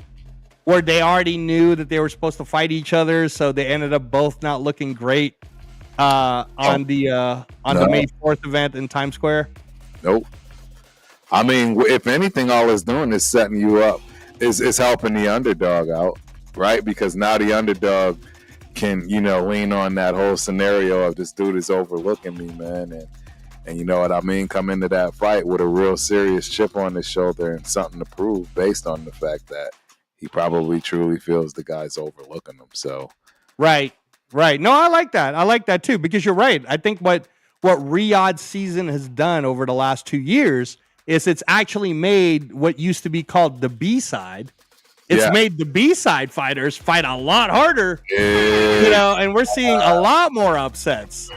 where they already knew that they were supposed to fight each other, so they ended up both not looking great on the May 4th event in Times Square. Nope. I mean, if anything, all it's doing is setting you up, is helping the underdog out, right? Because now the underdog can, lean on that whole scenario of this dude is overlooking me, man, and you know what I mean? Come into that fight with a real serious chip on his shoulder and something to prove based on the fact that he probably truly feels the guy's overlooking him. So, right. Right. No, I like that. I like that too, because you're right. I think what Riyadh season has done over the last 2 years is it's actually made what used to be called the B side. It's made the B side fighters fight a lot harder, and we're seeing a lot more upsets,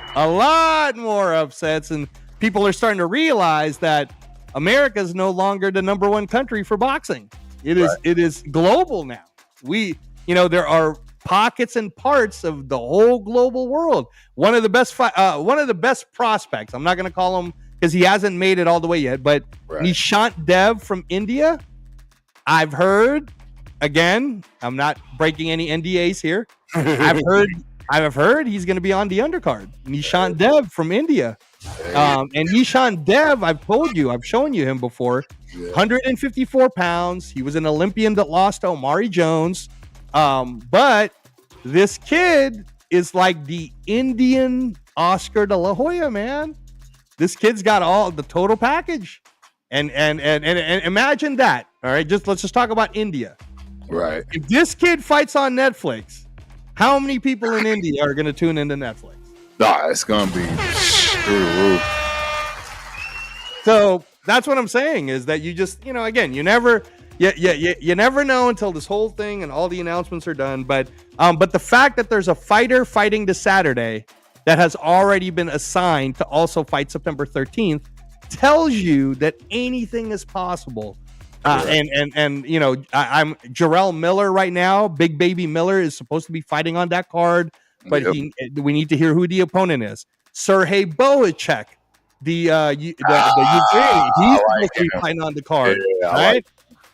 and people are starting to realize that America is no longer the number one country for boxing. It is global now. There are pockets and parts of the whole global world. One of the best prospects. I'm not going to call him because he hasn't made it all the way yet, but Nishant Dev from India. I've heard. Again, I'm not breaking any NDAs here. I've heard he's going to be on the undercard. Nishant Dev from India. And Nishant Dev, I've shown you him before. 154 pounds. He was an Olympian that lost to Omari Jones. But this kid is like the Indian Oscar de la Hoya, man. This kid's got all the total package. And imagine that. All right, let's just talk about India. Right. If this kid fights on Netflix, how many people in India are going to tune into Netflix? Nah, it's going to be through the roof. So that's what I'm saying is that you just, again, you never know until this whole thing and all the announcements are done. But the fact that there's a fighter fighting this Saturday that has already been assigned to also fight September 13th tells you that anything is possible. I'm Jarrell Miller right now. Big Baby Miller is supposed to be fighting on that card, but we need to hear who the opponent is. Sergey Bohacek, the Ukrainian, he's supposed to be fighting on the card, right?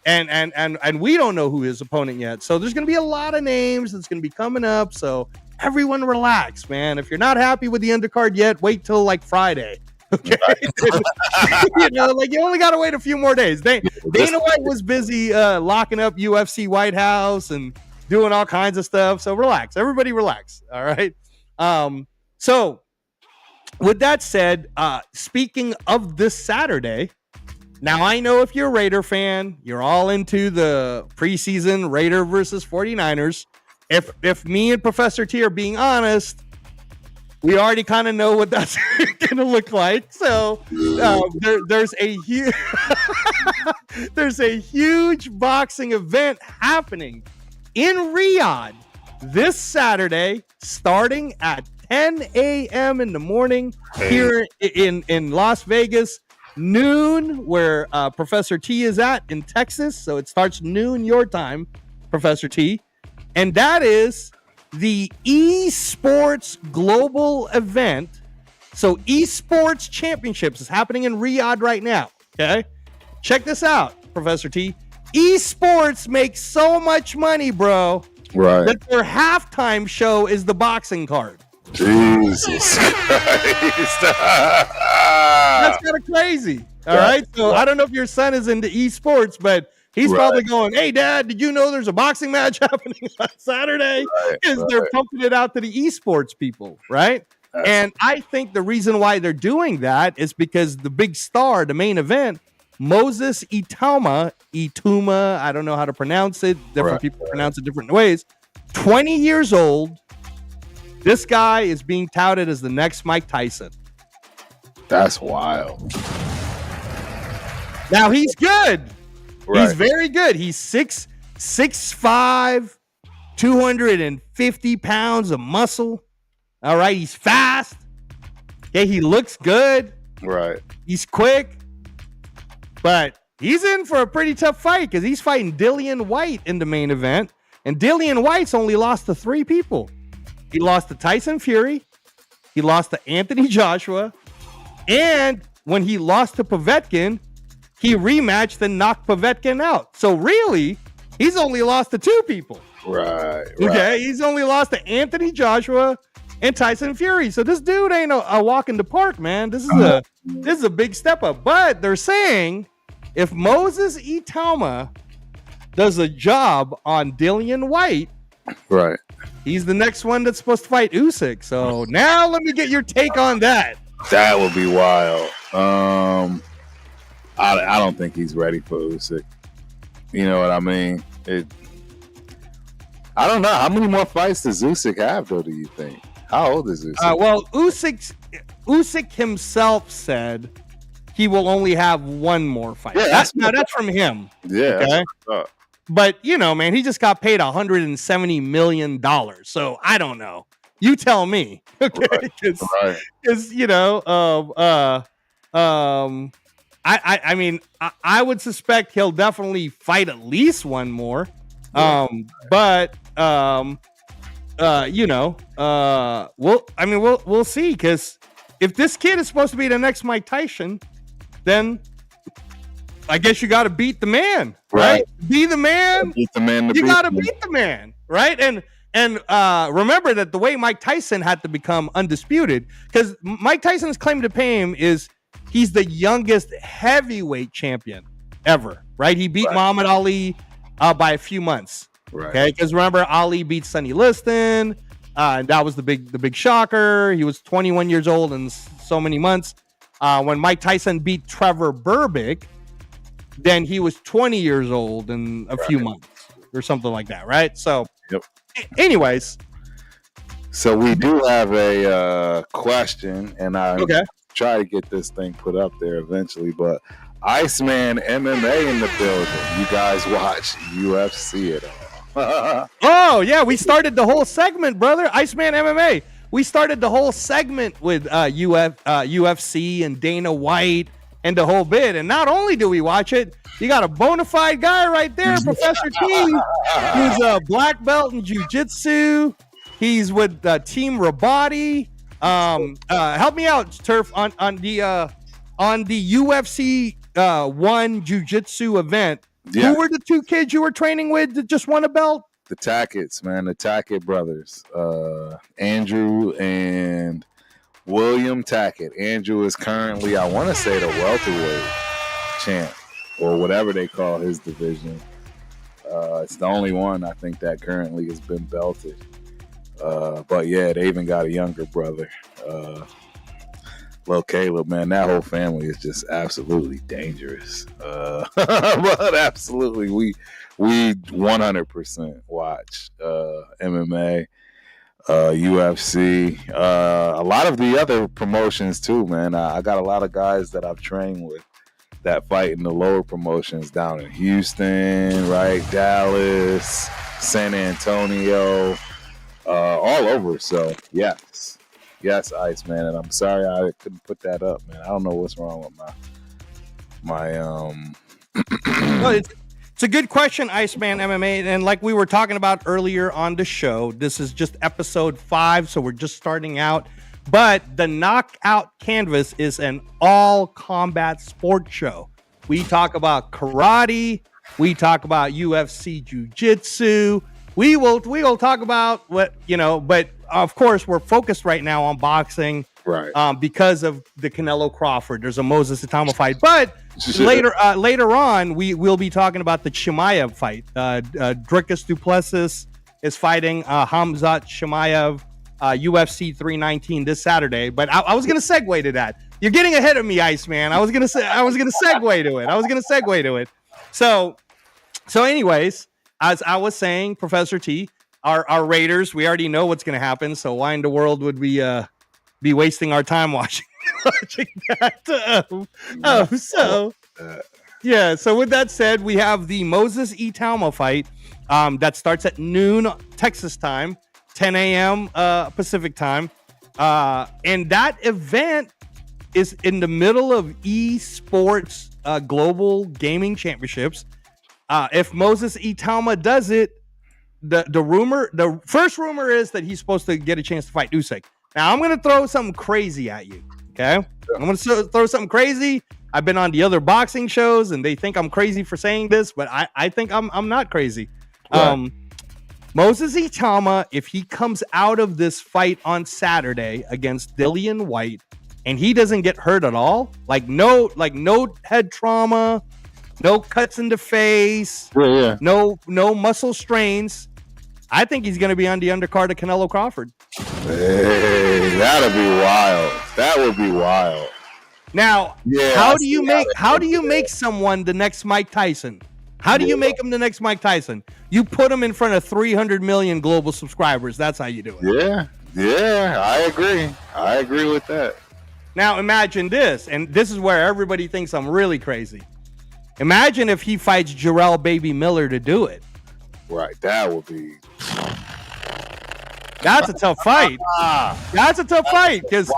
And we don't know who his opponent yet. So there's going to be a lot of names that's going to be coming up. So everyone relax, man. If you're not happy with the undercard yet, wait till like Friday. Okay, you only got to wait a few more days. Dana White was busy locking up UFC White House and doing all kinds of stuff. So relax, everybody, relax. All right. So with that said, speaking of this Saturday, now I know if you're a Raider fan, you're all into the preseason Raider versus 49ers. If me and Professor T are being honest, we already kind of know what that's going to look like. So there's a huge boxing event happening in Riyadh this Saturday, starting at 10 a.m. in the morning here in Las Vegas, noon where Professor T is at in Texas. So it starts noon your time, Professor T. And that is the esports global event. So esports championships is happening in Riyadh right now. Okay. Check this out, Professor T. Esports makes so much money, bro. Right. That their halftime show is the boxing card. Jesus Christ. That's kind of crazy. All right. So I don't know if your son is into esports, but he's probably going, "Hey, Dad, did you know there's a boxing match happening on Saturday?" Because they're pumping it out to the esports people, right? And I think the reason why they're doing that is because the big star, the main event, Moses Ituma, I don't know how to pronounce it. Different people pronounce it different ways. 20 years old. This guy is being touted as the next Mike Tyson. That's wild. Now he's good. He's very good. He's 6'5", 250 pounds of muscle. All right. He's fast. Okay. He looks good. Right. He's quick. But he's in for a pretty tough fight because he's fighting Dillian White in the main event. And Dillian White's only lost to 3 people. He lost to Tyson Fury. He lost to Anthony Joshua. And when he lost to Povetkin, he rematched and knocked Povetkin out. So really, he's only lost to 2 people. Right. Okay. He's only lost to Anthony Joshua and Tyson Fury. So this dude ain't a walk in the park, man. This is a big step up. But they're saying if Moses Ituma does a job on Dillian White, right, he's the next one that's supposed to fight Usyk. So now let me get your take on that. That would be wild. I don't think he's ready for Usyk. You know what I mean? I don't know. How many more fights does Usyk have, though, do you think? How old is Usyk? Well, Usyk himself said he will only have one more fight. Yeah, that's from him. Yeah. Okay. But, man, he just got paid $170 million. So I don't know. You tell me. Okay. Because, I mean, I would suspect he'll definitely fight at least one more. But we'll see, because if this kid is supposed to be the next Mike Tyson, then I guess you got to beat the man, right? Be the man. Beat the man. You got to beat the man, right? And remember that the way Mike Tyson had to become undisputed, because Mike Tyson's claim to fame is he's the youngest heavyweight champion ever, right? He beat Muhammad Ali by a few months. Right. Okay, because remember, Ali beat Sonny Liston, and that was the big shocker. He was 21 years old in so many months. When Mike Tyson beat Trevor Berbick, then he was 20 years old in a few months or something like that, right? So, anyways. So we do have a question, and I try to get this thing put up there eventually, but Iceman MMA in the building. You guys watch UFC at all? Oh, yeah, we started the whole segment, brother. Iceman MMA. We started the whole segment with UFC and Dana White and the whole bit. And not only do we watch it, you got a bona fide guy right there, Professor T, who's a black belt in jiu-jitsu. He's with Team Rabati. Help me out, Turf, on the UFC 1 jiu-jitsu event. Yeah. Who were the two kids you were training with that just won a belt? The Tackett's, man. The Tackett brothers. Andrew and William Tackett. Andrew is currently, I want to say, the welterweight champ, or whatever they call his division. It's the only one, I think, that currently has been belted. But, yeah, they even got a younger brother. Little Caleb, man, that whole family is just absolutely dangerous. But absolutely, we 100% watch MMA, UFC, a lot of the other promotions too, man. I got a lot of guys that I've trained with that fight in the lower promotions down in Houston, right, Dallas, San Antonio, all over. So, Yes, Ice, man, and I'm sorry I couldn't put that up, man. I don't know what's wrong with my No, it's a good question, Iceman MMA, and like we were talking about earlier on the show, this is just episode 5, so we're just starting out. But the Knockout Canvas is an all-combat sports show. We talk about karate, we talk about UFC jiu-jitsu. We will talk about what, but of course we're focused right now on boxing, right? Because of the Canelo Crawford. There's a Moses Itama fight, but later on we will be talking about the Chimaev fight. Dricus du Plessis is fighting Khamzat Chimaev, UFC 319 this Saturday. But I was gonna segue to that. You're getting ahead of me, Iceman. I was gonna segue to it. So anyways. As I was saying, Professor T, our Raiders, we already know what's going to happen. So why in the world would we be wasting our time watching that? So with that said, we have the Moses Itama fight that starts at noon Texas time, 10 a.m. Pacific time. And that event is in the middle of esports global gaming championships. If Moses Itama does it, the first rumor is that he's supposed to get a chance to fight Usyk. Now I'm going to throw something crazy at you. Okay, I'm going to throw something crazy. I've been on the other boxing shows, and they think I'm crazy for saying this, but I think I'm not crazy. Right. Moses Itama, if he comes out of this fight on Saturday against Dillian White, and he doesn't get hurt at all, no head trauma. No cuts in the face. No muscle strains. I think he's going to be on the undercard of Canelo Crawford. Hey, that'd be wild. That would be wild. Now, how do you make someone the next Mike Tyson? How do you make him the next Mike Tyson? You put him in front of 300 million global subscribers. That's how you do it. Yeah, I agree. I agree with that. Now imagine this, and this is where everybody thinks I'm really crazy. Imagine if he fights Jarrell Baby Miller to do it. Right, that would be... That's a tough fight. That's a tough fight because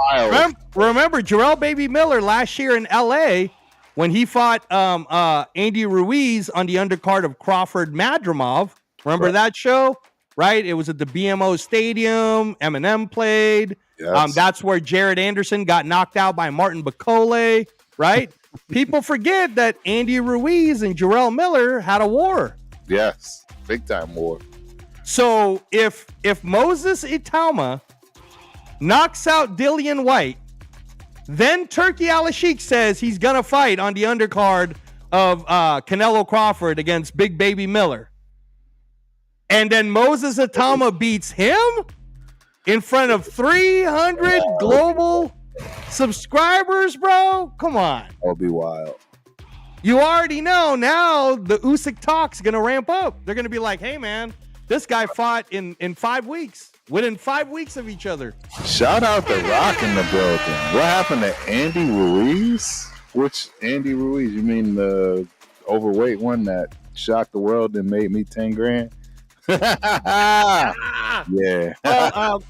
remember Jarrell Baby Miller last year in L.A. when he fought Andy Ruiz on the undercard of Crawford Madrimov. Remember that show? Right? It was at the BMO Stadium. Eminem played. Yes. That's where Jared Anderson got knocked out by Martin Bacole. Right? People forget that Andy Ruiz and Jarrell Miller had a war. Yes, big time war. So if Moses Itauma knocks out Dillian White, then Turki Al-Sheikh says he's gonna fight on the undercard of Canelo Crawford against Big Baby Miller, and then Moses Itauma beats him in front of 300 global subscribers, bro. Come on, that'll be wild. You already know now the Usyk talk's gonna ramp up. They're gonna be like, hey man, this guy fought in 5 weeks, within 5 weeks of each other. Shout out to Rock in the building. What happened to Andy Ruiz? Which Andy Ruiz? You mean the overweight one that shocked the world and made me 10 grand? Yeah.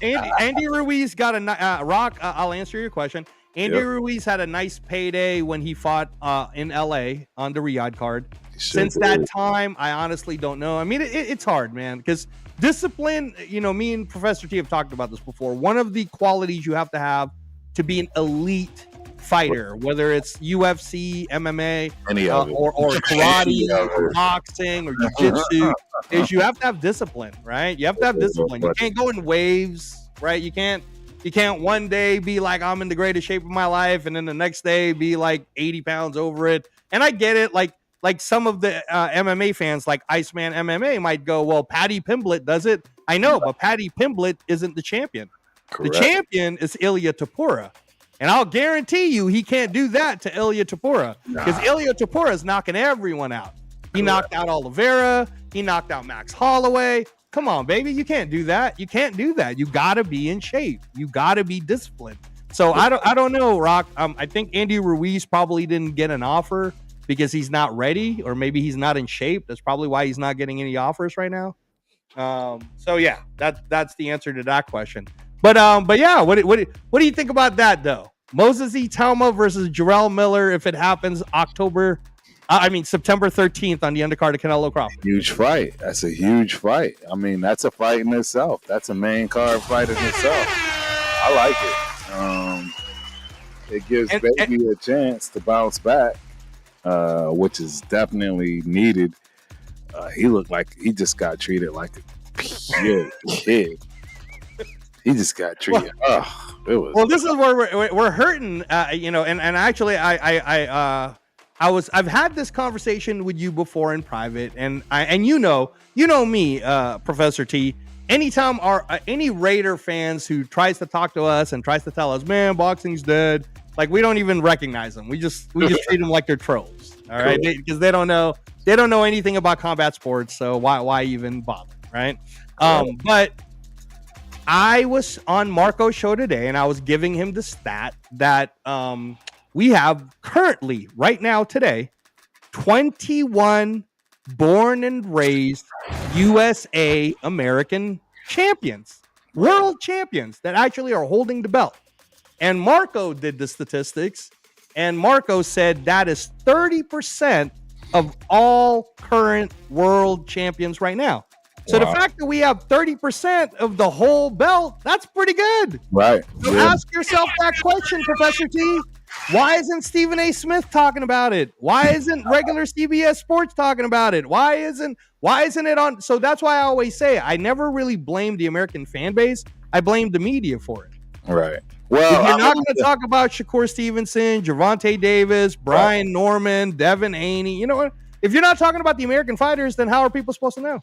Andy Ruiz got a Rock. I'll answer your question. Andy Ruiz had a nice payday when he fought in LA on the Riyadh card. Since that time, I honestly don't know. I mean, it's hard, man, because discipline, you know, me and Professor T have talked about this before. One of the qualities you have to be an elite fighter, whether it's UFC, MMA, or karate, or boxing, or jiu-jitsu, is you have to have discipline, right? You have to have discipline. You can't go in waves, right? You can't one day be like, I'm in the greatest shape of my life, and then the next day be like 80 pounds over it. And I get it, like some of the MMA fans, like Iceman MMA, might go, well, Paddy Pimblett does it. I know, but Paddy Pimblett isn't the champion. Correct. The champion is Ilia Topuria. And I'll guarantee you he can't do that to Ilia Topuria, because Ilia Topuria is knocking everyone out. He knocked out Oliveira. He knocked out Max Holloway. Come on, baby. You can't do that. You can't do that. You got to be in shape. You got to be disciplined. So I don't know, Rock. I think Andy Ruiz probably didn't get an offer because he's not ready, or maybe he's not in shape. That's probably why he's not getting any offers right now. So yeah, that's the answer to that question. But yeah, what do you think about that though? Moses Itauma versus Jarrell Miller, if it happens September 13th on the undercard of Canelo Crawford. Huge fight. That's a huge fight. I mean, that's a fight in itself. That's a main card fight in itself. I like it. It gives Baby a chance to bounce back, which is definitely needed. He looked like he just got treated like a kid. He just got treated. Well, this is where we're hurting, and actually I've had this conversation with you before in private, and you know me, Professor T. Anytime any Raider fans who tries to talk to us and tries to tell us, man, boxing's dead, like we don't even recognize them. We just treat them like they're trolls. All right, because they don't know anything about combat sports, so why even bother, right? But I was on Marco's show today, and I was giving him the stat that we have currently, right now, today, 21 born and raised USA American champions, world champions that actually are holding the belt. And Marco did the statistics, and Marco said that is 30% of all current world champions right now. So the fact that we have 30% of the whole belt, that's pretty good. Right. So ask yourself that question, Professor T. Why isn't Stephen A. Smith talking about it? Why isn't regular CBS Sports talking about it? Why isn't it on? So that's why I always say I never really blame the American fan base. I blame the media for it. Right. Well, if you're not going to talk about Shakur Stevenson, Gervonta Davis, Brian Norman, Devin Haney, you know what? If you're not talking about the American fighters, then how are people supposed to know?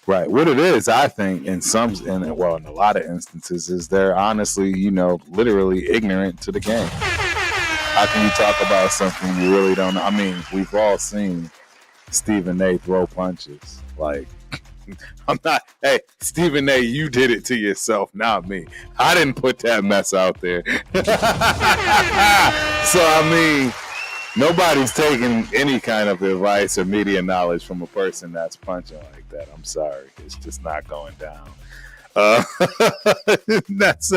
Right. What it is, I think, in a lot of instances, is they're honestly, literally ignorant to the game. How can you talk about something you really don't know? I mean, we've all seen Stephen A. throw punches. Like, I'm not. Hey, Stephen A., you did it to yourself, not me. I didn't put that mess out there. So I mean, nobody's taking any kind of advice or media knowledge from a person that's punching like that. I'm sorry, it's just not going down. That's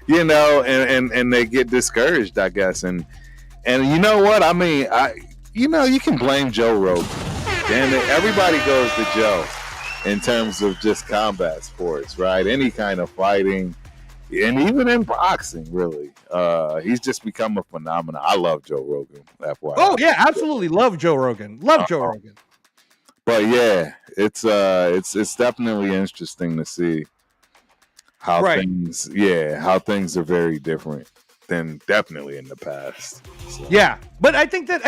you know, and they get discouraged, I guess, and you know what I mean. You know, you can blame Joe Rogan. Damn it, everybody goes to Joe in terms of just combat sports, right? Any kind of fighting, and even in boxing, really. He's just become a phenomenon. I love Joe Rogan. FYI. Oh yeah, absolutely love Joe Rogan. Love Joe Rogan. But yeah, it's definitely interesting to see how things are very different than definitely in the past. So. Yeah, but I think that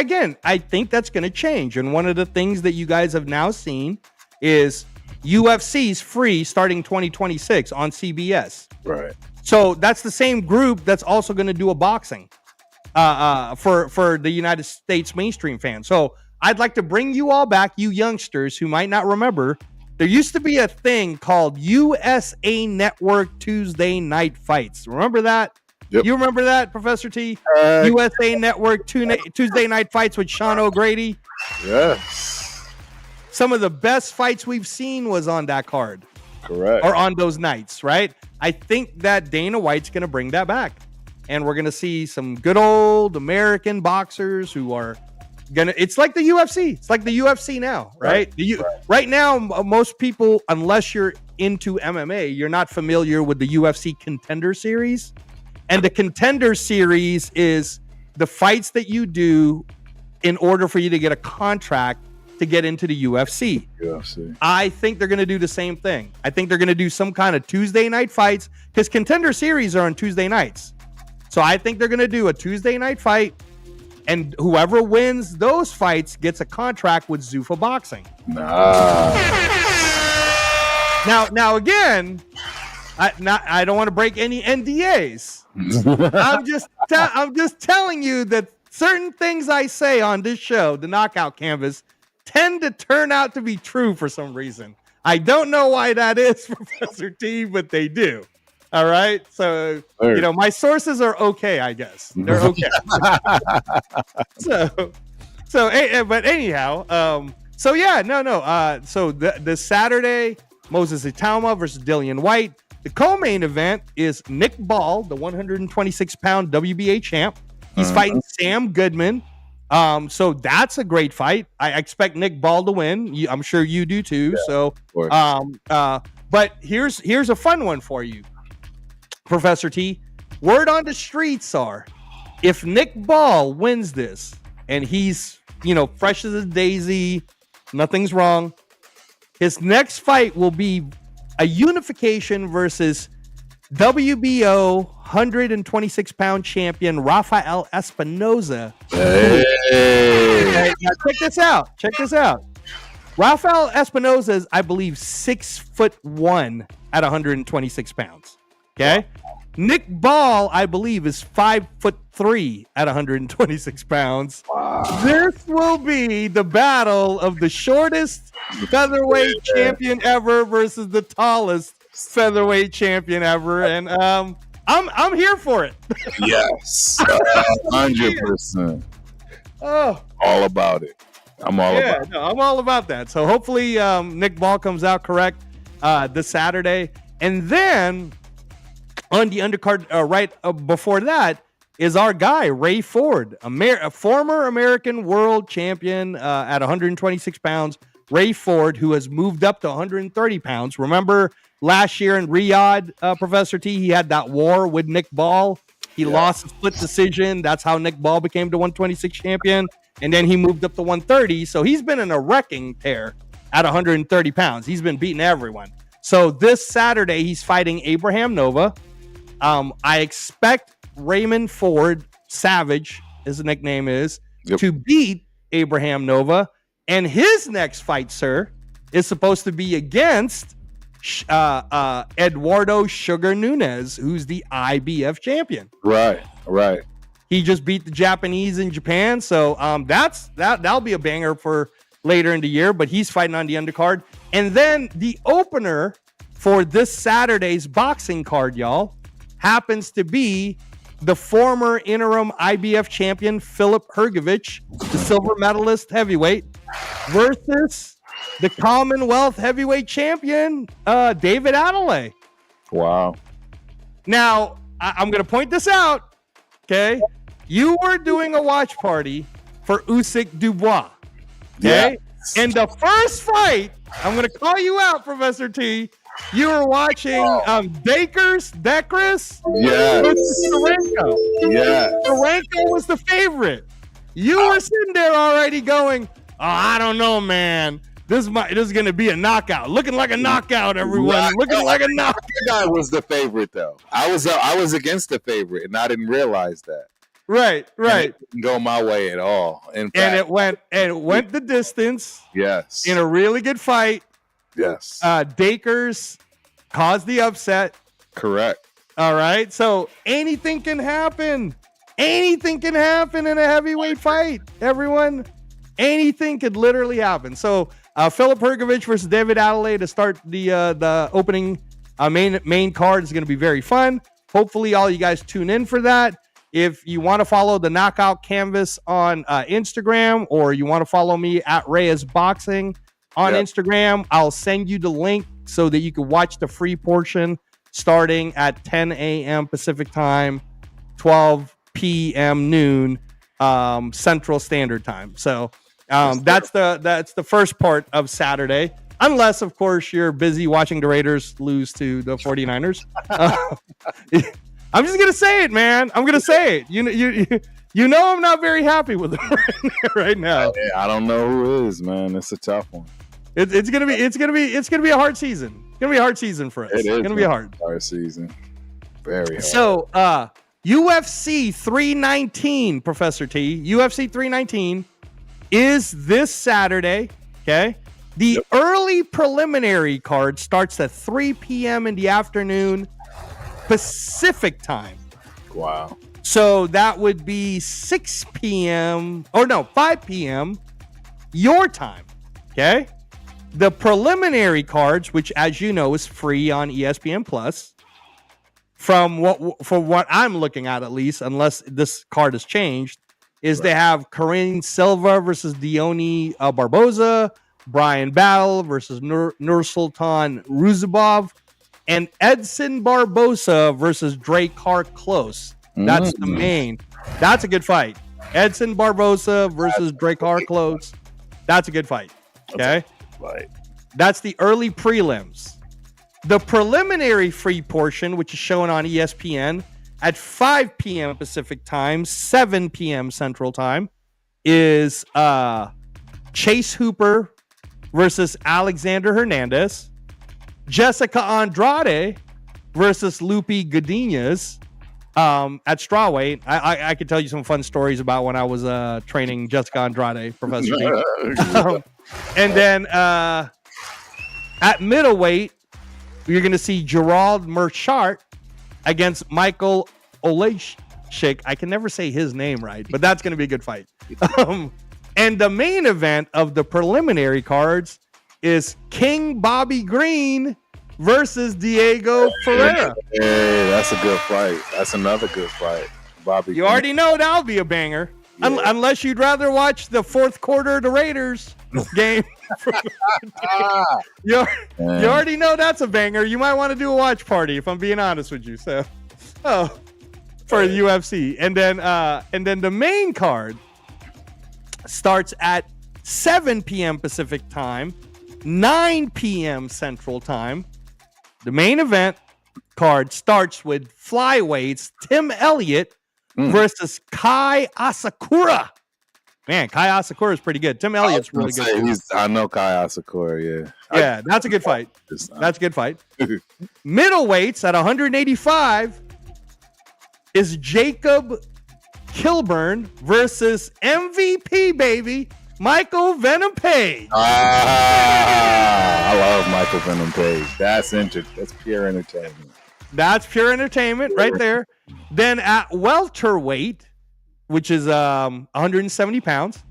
I think that's going to change. And one of the things that you guys have now seen is UFC's free starting 2026 on CBS. Right. So that's the same group that's also going to do a boxing for the United States mainstream fan. So I'd like to bring you all back, you youngsters who might not remember. There used to be a thing called USA Network Tuesday Night Fights. Remember that? Yep. You remember that, Professor T? USA Network Tuesday Night Fights with Sean O'Grady. Yes. Some of the best fights we've seen was on that card. Correct. Or on those nights, right? I think that Dana White's going to bring that back. And we're going to see some good old American boxers who are going to... It's like the UFC. It's like the UFC now, right? Right now, most people, unless you're into MMA, you're not familiar with the UFC Contender Series. And the Contender Series is the fights that you do in order for you to get a contract to get into the UFC. I think they're going to do the same thing. I think they're going to do some kind of Tuesday night fights because Contender Series are on Tuesday nights. So I think they're going to do a Tuesday night fight, and whoever wins those fights gets a contract with Zuffa Boxing. Now again, I don't want to break any NDAs. I'm just telling you that certain things I say on this show, the Knockout Canvas, tend to turn out to be true for some reason. I don't know why that is, Professor T, but they do. All right. So, you know, my sources are okay, I guess. They're okay. But anyhow, so the Saturday, Moses Itauma versus Dillian White. The co-main event is Nick Ball, the 126-pound WBA champ. He's fighting Sam Goodman. So that's a great fight. I expect Nick Ball to win. I'm sure you do too. Yeah, so, but here's a fun one for you, Professor T. Word on the streets are, if Nick Ball wins this and he's, fresh as a daisy, nothing's wrong, his next fight will be a unification versus WBO 126-pound champion Rafael Espinoza. Hey. Now check this out. Rafael Espinoza is, I believe, 6'1" at 126 pounds. Okay. Nick Ball, I believe, is 5'3" at 126 pounds. Wow. This will be the battle of the shortest featherweight champion ever versus the tallest featherweight champion ever, and I'm here for it. Yes, 100%. Oh, all about it. I'm all about that. So hopefully Nick Ball comes out correct this Saturday, and then on the undercard before that is our guy Ray Ford, a former American world champion at 126 pounds. Ray Ford, who has moved up to 130 pounds. Remember last year in Riyadh, Professor T, he had that war with Nick Ball. He lost a split decision. That's how Nick Ball became the 126 champion. And then he moved up to 130. So he's been in a wrecking tear at 130 pounds. He's been beating everyone. So this Saturday, he's fighting Abraham Nova. I expect Raymond Ford, Savage, his nickname is, to beat Abraham Nova. And his next fight, sir, is supposed to be against Eduardo Sugar Nunes, who's the IBF champion. Right. He just beat the Japanese in Japan, so that'll be a banger for later in the year, but he's fighting on the undercard. And then the opener for this Saturday's boxing card, y'all, happens to be the former interim IBF champion Filip Hrgović, the silver medalist heavyweight, versus the Commonwealth heavyweight champion David Adelaide. Wow. Now, I'm going to point this out, okay? You were doing a watch party for Usyk Dubois, okay? Yes. And the first fight, I'm going to call you out, Professor T. You were watching Dekris Yes. versus Sorenko. Yes. Sorenko was the favorite. You were sitting there already going, oh, I don't know, man. This is going to be a knockout. Looking like a knockout, everyone. Looking like a knockout. That guy was the favorite, though. I was against the favorite, and I didn't realize that. Right. And it didn't go my way at all. In fact, And it went the distance. Yes. In a really good fight. Yes. Dekris caused the upset. Correct. All right. So anything can happen. Anything can happen in a heavyweight fight, everyone. Anything could literally happen. So Filip Hrgović versus David Adelaide to start the opening main card is going to be very fun. Hopefully all you guys tune in for that. If you want to follow the Knockout Canvas on Instagram, or you want to follow me at Reyes Boxing on Instagram, I'll send you the link so that you can watch the free portion starting at 10 a.m. Pacific time, 12 p.m. noon Central Standard Time. So that's the first part of Saturday. Unless, of course, you're busy watching the Raiders lose to the 49ers. I'm just going to say it, man. I'm going to say it. You know I'm not very happy with them right now. I don't know who is, man. It's a tough one. It's gonna be a hard season. It's gonna be a hard season for us. It's gonna be a hard season. Very hard. So UFC 319, Professor T. UFC 319 is this Saturday. Okay. The early preliminary card starts at 3 p.m. in the afternoon Pacific time. Wow. So that would be 6 p.m. or no, 5 p.m. your time. Okay. The preliminary cards, which, as you know, is free on ESPN Plus, from what I'm looking at least, unless this card has changed, is they have Karin Silva versus Diony Barboza, Brian Battle versus Nursultan Ruzabov, and Edson Barbosa versus Drakkar Klose. That's the main. That's a good fight. Edson Barbosa versus Drakkar Klose. That's a good fight. Okay. Right. That's the early prelims. The preliminary free portion, which is shown on ESPN at 5 p.m. Pacific time, 7 p.m. Central time, is Chase Hooper versus Alexander Hernandez, Jessica Andrade versus Lupi Godinez at strawweight. I could tell you some fun stories about when I was training Jessica Andrade, Professor G. And then at middleweight, you're going to see Gerald Merchart against Michael Olejnik. I can never say his name right, but that's going to be a good fight. And the main event of the preliminary cards is King Bobby Green versus Diego Ferreira. Hey, that's a good fight. That's another good fight. Bobby. You already know that'll be a banger. Yeah. Unless you'd rather watch the fourth quarter of the Raiders game. You already know that's a banger. You might want to do a watch party, if I'm being honest with you. So, for the UFC. And then the main card starts at 7 p.m. Pacific time, 9 p.m. Central time. The main event card starts with flyweights Tim Elliott versus Kai Asakura. Man, Kai Asakura is pretty good. Tim Elliott's really good. I know Kai Asakura, yeah. Yeah, that's a good fight. That's a good fight. Middleweights at 185 is Jacob Kilburn versus MVP, baby, Michael Venom Page. I love Michael Venom Page. That's pure entertainment. That's pure entertainment right there. Then at welterweight, which is 170 pounds,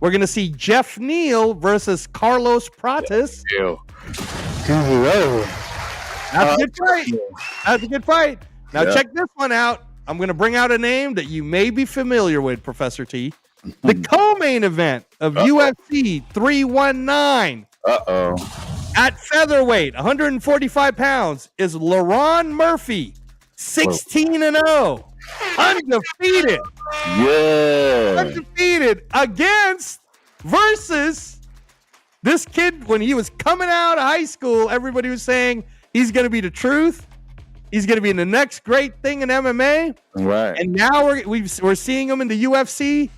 We're going to see Jeff Neal versus Carlos Pratis. That's a good fight. That's a good fight. Now check this one out. I'm going to bring out a name that you may be familiar with, Professor T. The co-main event of UFC 319 at featherweight, 145 pounds, is LaRon Murphy, 16-0, undefeated. Yeah. Undefeated versus this kid. When he was coming out of high school, everybody was saying he's going to be the truth. He's going to be the next great thing in MMA. Right. And now we're seeing him in the UFC.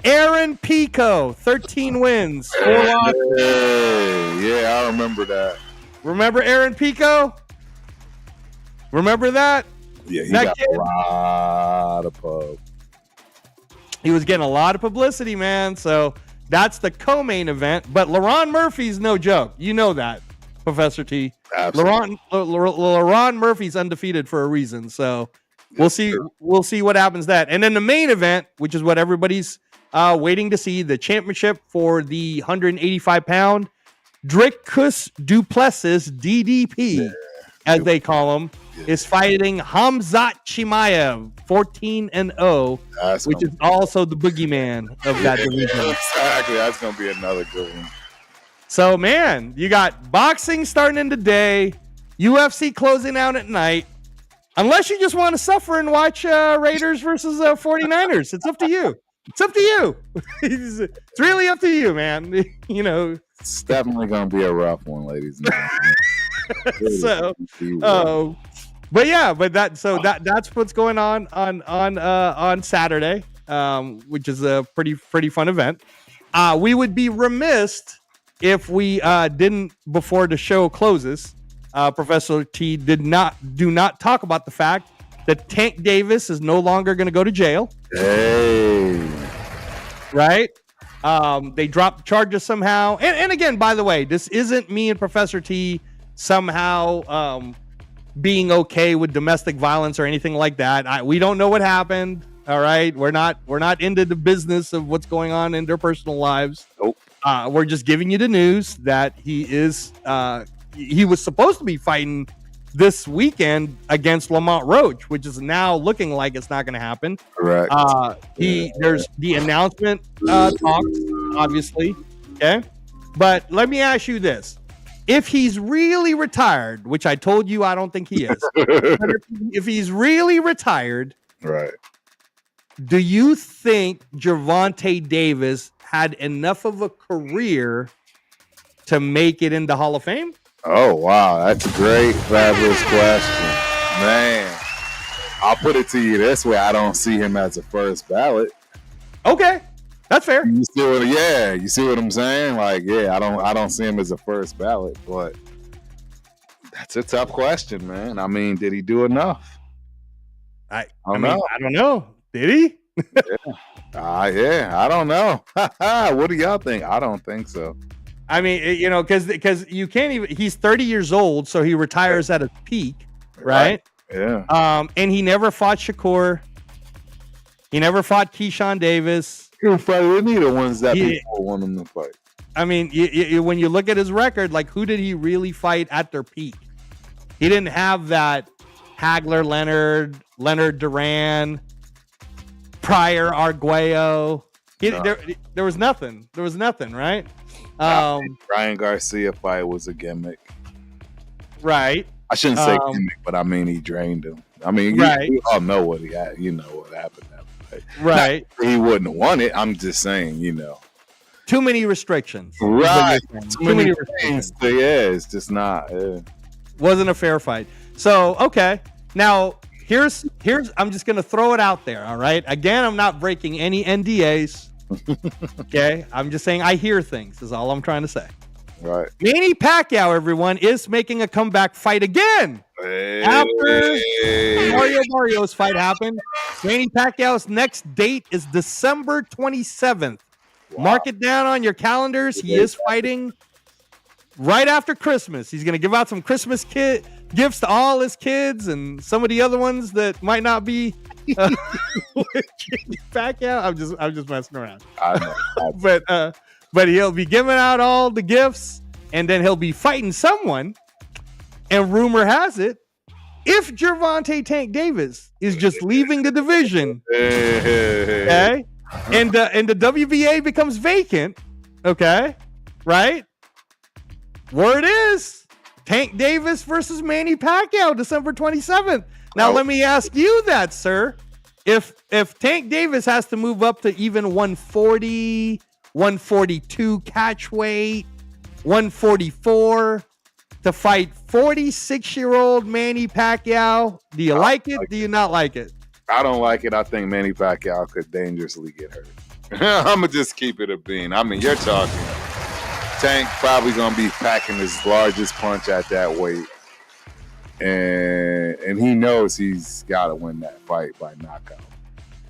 Aaron Pico, 13 wins, 4 losses. Yeah, I remember that. Remember Aaron Pico? Remember that? Yeah, he that got kid? a lot of pub. He was getting a lot of publicity, man. So that's the co-main event. But LaRon Murphy's no joke. You know that, Professor T. Absolutely. LaRon Murphy's undefeated for a reason. So we'll see. We'll see what happens that. And then the main event, which is what everybody's waiting to see, the championship for the 185-pound Dricus Duplessis, DDP, as they call him, is fighting Hamzat Chimaev, 14-0, which is also the boogeyman of that division. Exactly. That's going to be another good one. So, man, you got boxing starting in the day, UFC closing out at night. Unless you just want to suffer and watch Raiders versus 49ers. It's up to you. It's up to you. It's really up to you, man. You know, it's definitely going to be a rough one, ladies and gentlemen. That's what's going on Saturday, which is a pretty fun event. We would be remiss if we didn't, before the show closes, Professor T do not talk about the fact that Tank Davis is no longer going to go to jail. Hey. Right? They dropped charges somehow. And again, by the way, this isn't me and Professor T somehow being okay with domestic violence or anything like that. We don't know what happened. All right. We're not into the business of what's going on in their personal lives. Nope. We're just giving you the news that he was supposed to be fighting this weekend against Lamont Roach, which is now looking like it's not going to happen. Correct. There's the announcement talks, obviously. Okay. But let me ask you this. If he's really retired, which I told you I don't think he is, but if he's really retired, right? Do you think Gervonta Davis had enough of a career to make it into Hall of Fame? Oh, wow. That's a great, fabulous question. Man, I'll put it to you this way. I don't see him as a first ballot. Okay. That's fair. You see what I'm saying? Like, yeah, I don't see him as a first ballot, but that's a tough question, man. I mean, did he do enough? I don't know. Did he? I don't know. What do y'all think? I don't think so. I mean, because you can't even. He's 30 years old, so he retires at his peak, right? Yeah. And he never fought Shakur. He never fought Keyshawn Davis. He didn't fight any of the ones that people want him to fight. I mean, when you look at his record, like, who did he really fight at their peak? He didn't have that Hagler, Leonard Duran, Pryor, Arguello. There was nothing. There was nothing, right? Ryan Garcia fight was a gimmick. Right. I shouldn't say gimmick, but I mean, he drained him. I mean, you all know what he had. You know what happened that fight. Right. He wouldn't have won it. I'm just saying, Too many restrictions. Right. Too many restrictions. Yeah, it's just not. Yeah. Wasn't a fair fight. So, okay. Now, here's I'm just going to throw it out there, all right? Again, I'm not breaking any NDAs. Okay? I'm just saying I hear things is all I'm trying to say. Right. Manny Pacquiao, everyone, is making a comeback fight again. Hey. After Mario's fight happened, Manny Pacquiao's next date is December 27th. Wow. Mark it down on your calendars. He is fighting right after Christmas. He's going to give out some Christmas gifts to all his kids and some of the other ones that might not be with Pacquiao. I'm just messing around. I know. But he'll be giving out all the gifts, and then he'll be fighting someone. And rumor has it, if Gervonta Tank Davis is just leaving the division, okay, and the WBA becomes vacant, okay, right? Word is Tank Davis versus Manny Pacquiao, December 27th. Now, let me ask you that, sir. If Tank Davis has to move up to even 140, 142 catch weight, 144 to fight 46-year-old Manny Pacquiao, do you like it? Do you not like it? I don't like it. I think Manny Pacquiao could dangerously get hurt. I'm going to just keep it a bean. I mean, you're talking. Tank probably going to be packing his largest punch at that weight. And he knows he's got to win that fight by knockout.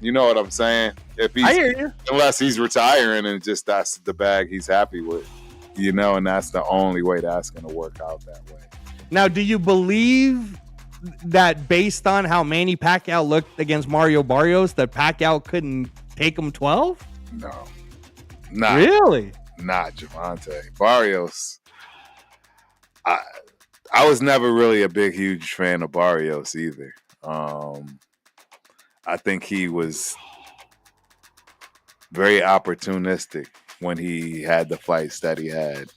You know what I'm saying? I hear you. Unless he's retiring and just that's the bag he's happy with. You know, and that's the only way that's going to work out that way. Now, do you believe that based on how Manny Pacquiao looked against Mario Barrios, that Pacquiao couldn't take him 12? No. Not really? Not Gervonta. Barrios. I was never really a huge fan of Barrios either. I think he was very opportunistic when he had the fights that he had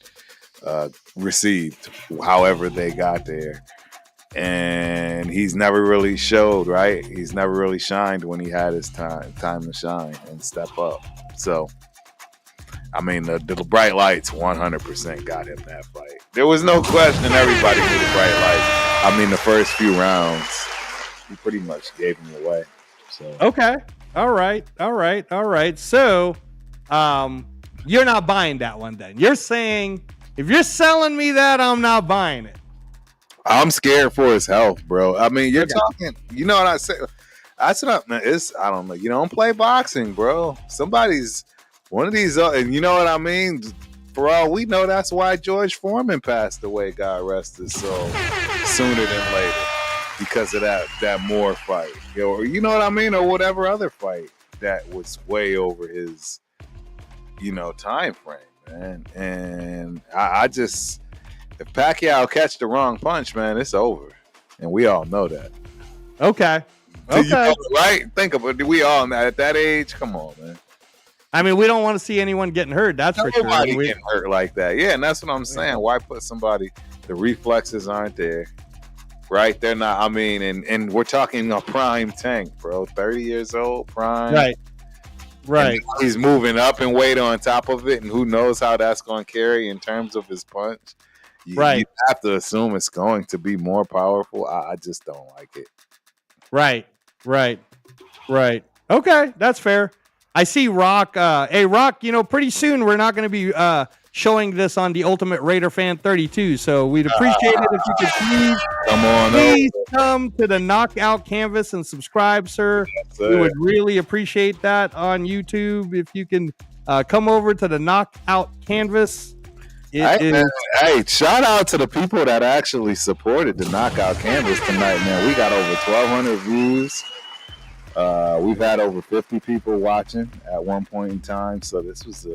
received, however they got there. And he's never really showed, right? He's never really shined when he had his time to shine and step up. So, I mean, the bright lights 100% got him that fight. There was no question everybody knew the bright lights. I mean, the first few rounds, he pretty much gave him away. So okay. All right. So, you're not buying that one then. You're saying, if you're selling me that, I'm not buying it. I'm scared for his health, bro. I mean, you're talking, you know what I say? That's what I don't know. You don't play boxing, bro. Somebody's one of these, and you know what I mean? For all we know, that's why George Foreman passed away, God rest his soul, sooner than later, because of that Moore fight. Or you know what I mean? Or whatever other fight that was way over his, time frame, man. And I just, if Pacquiao catch the wrong punch, man, it's over. And we all know that. Okay. You know, right? Think about it. We all, at that age, come on, man. I mean, we don't want to see anyone getting hurt. That's for sure. Nobody getting hurt like that. Yeah, and that's what I'm saying. Why put somebody, the reflexes aren't there, right? They're not, I mean, and we're talking a prime Tank, bro. 30 years old, prime. Right. And he's moving up in weight on top of it, and who knows how that's going to carry in terms of his punch. You have to assume it's going to be more powerful. I just don't like it. Right. Okay, that's fair. I see Rock. Hey, Rock, pretty soon we're not going to be showing this on the Ultimate Raider Fan 32, so we'd appreciate it if you could please come to the Knockout Canvas and subscribe, sir. We would really appreciate that on YouTube. If you can come over to the Knockout Canvas. Hey, shout out to the people that actually supported the Knockout Canvas tonight, man. We got over 1,200 views. We've had over 50 people watching at one point in time, so this was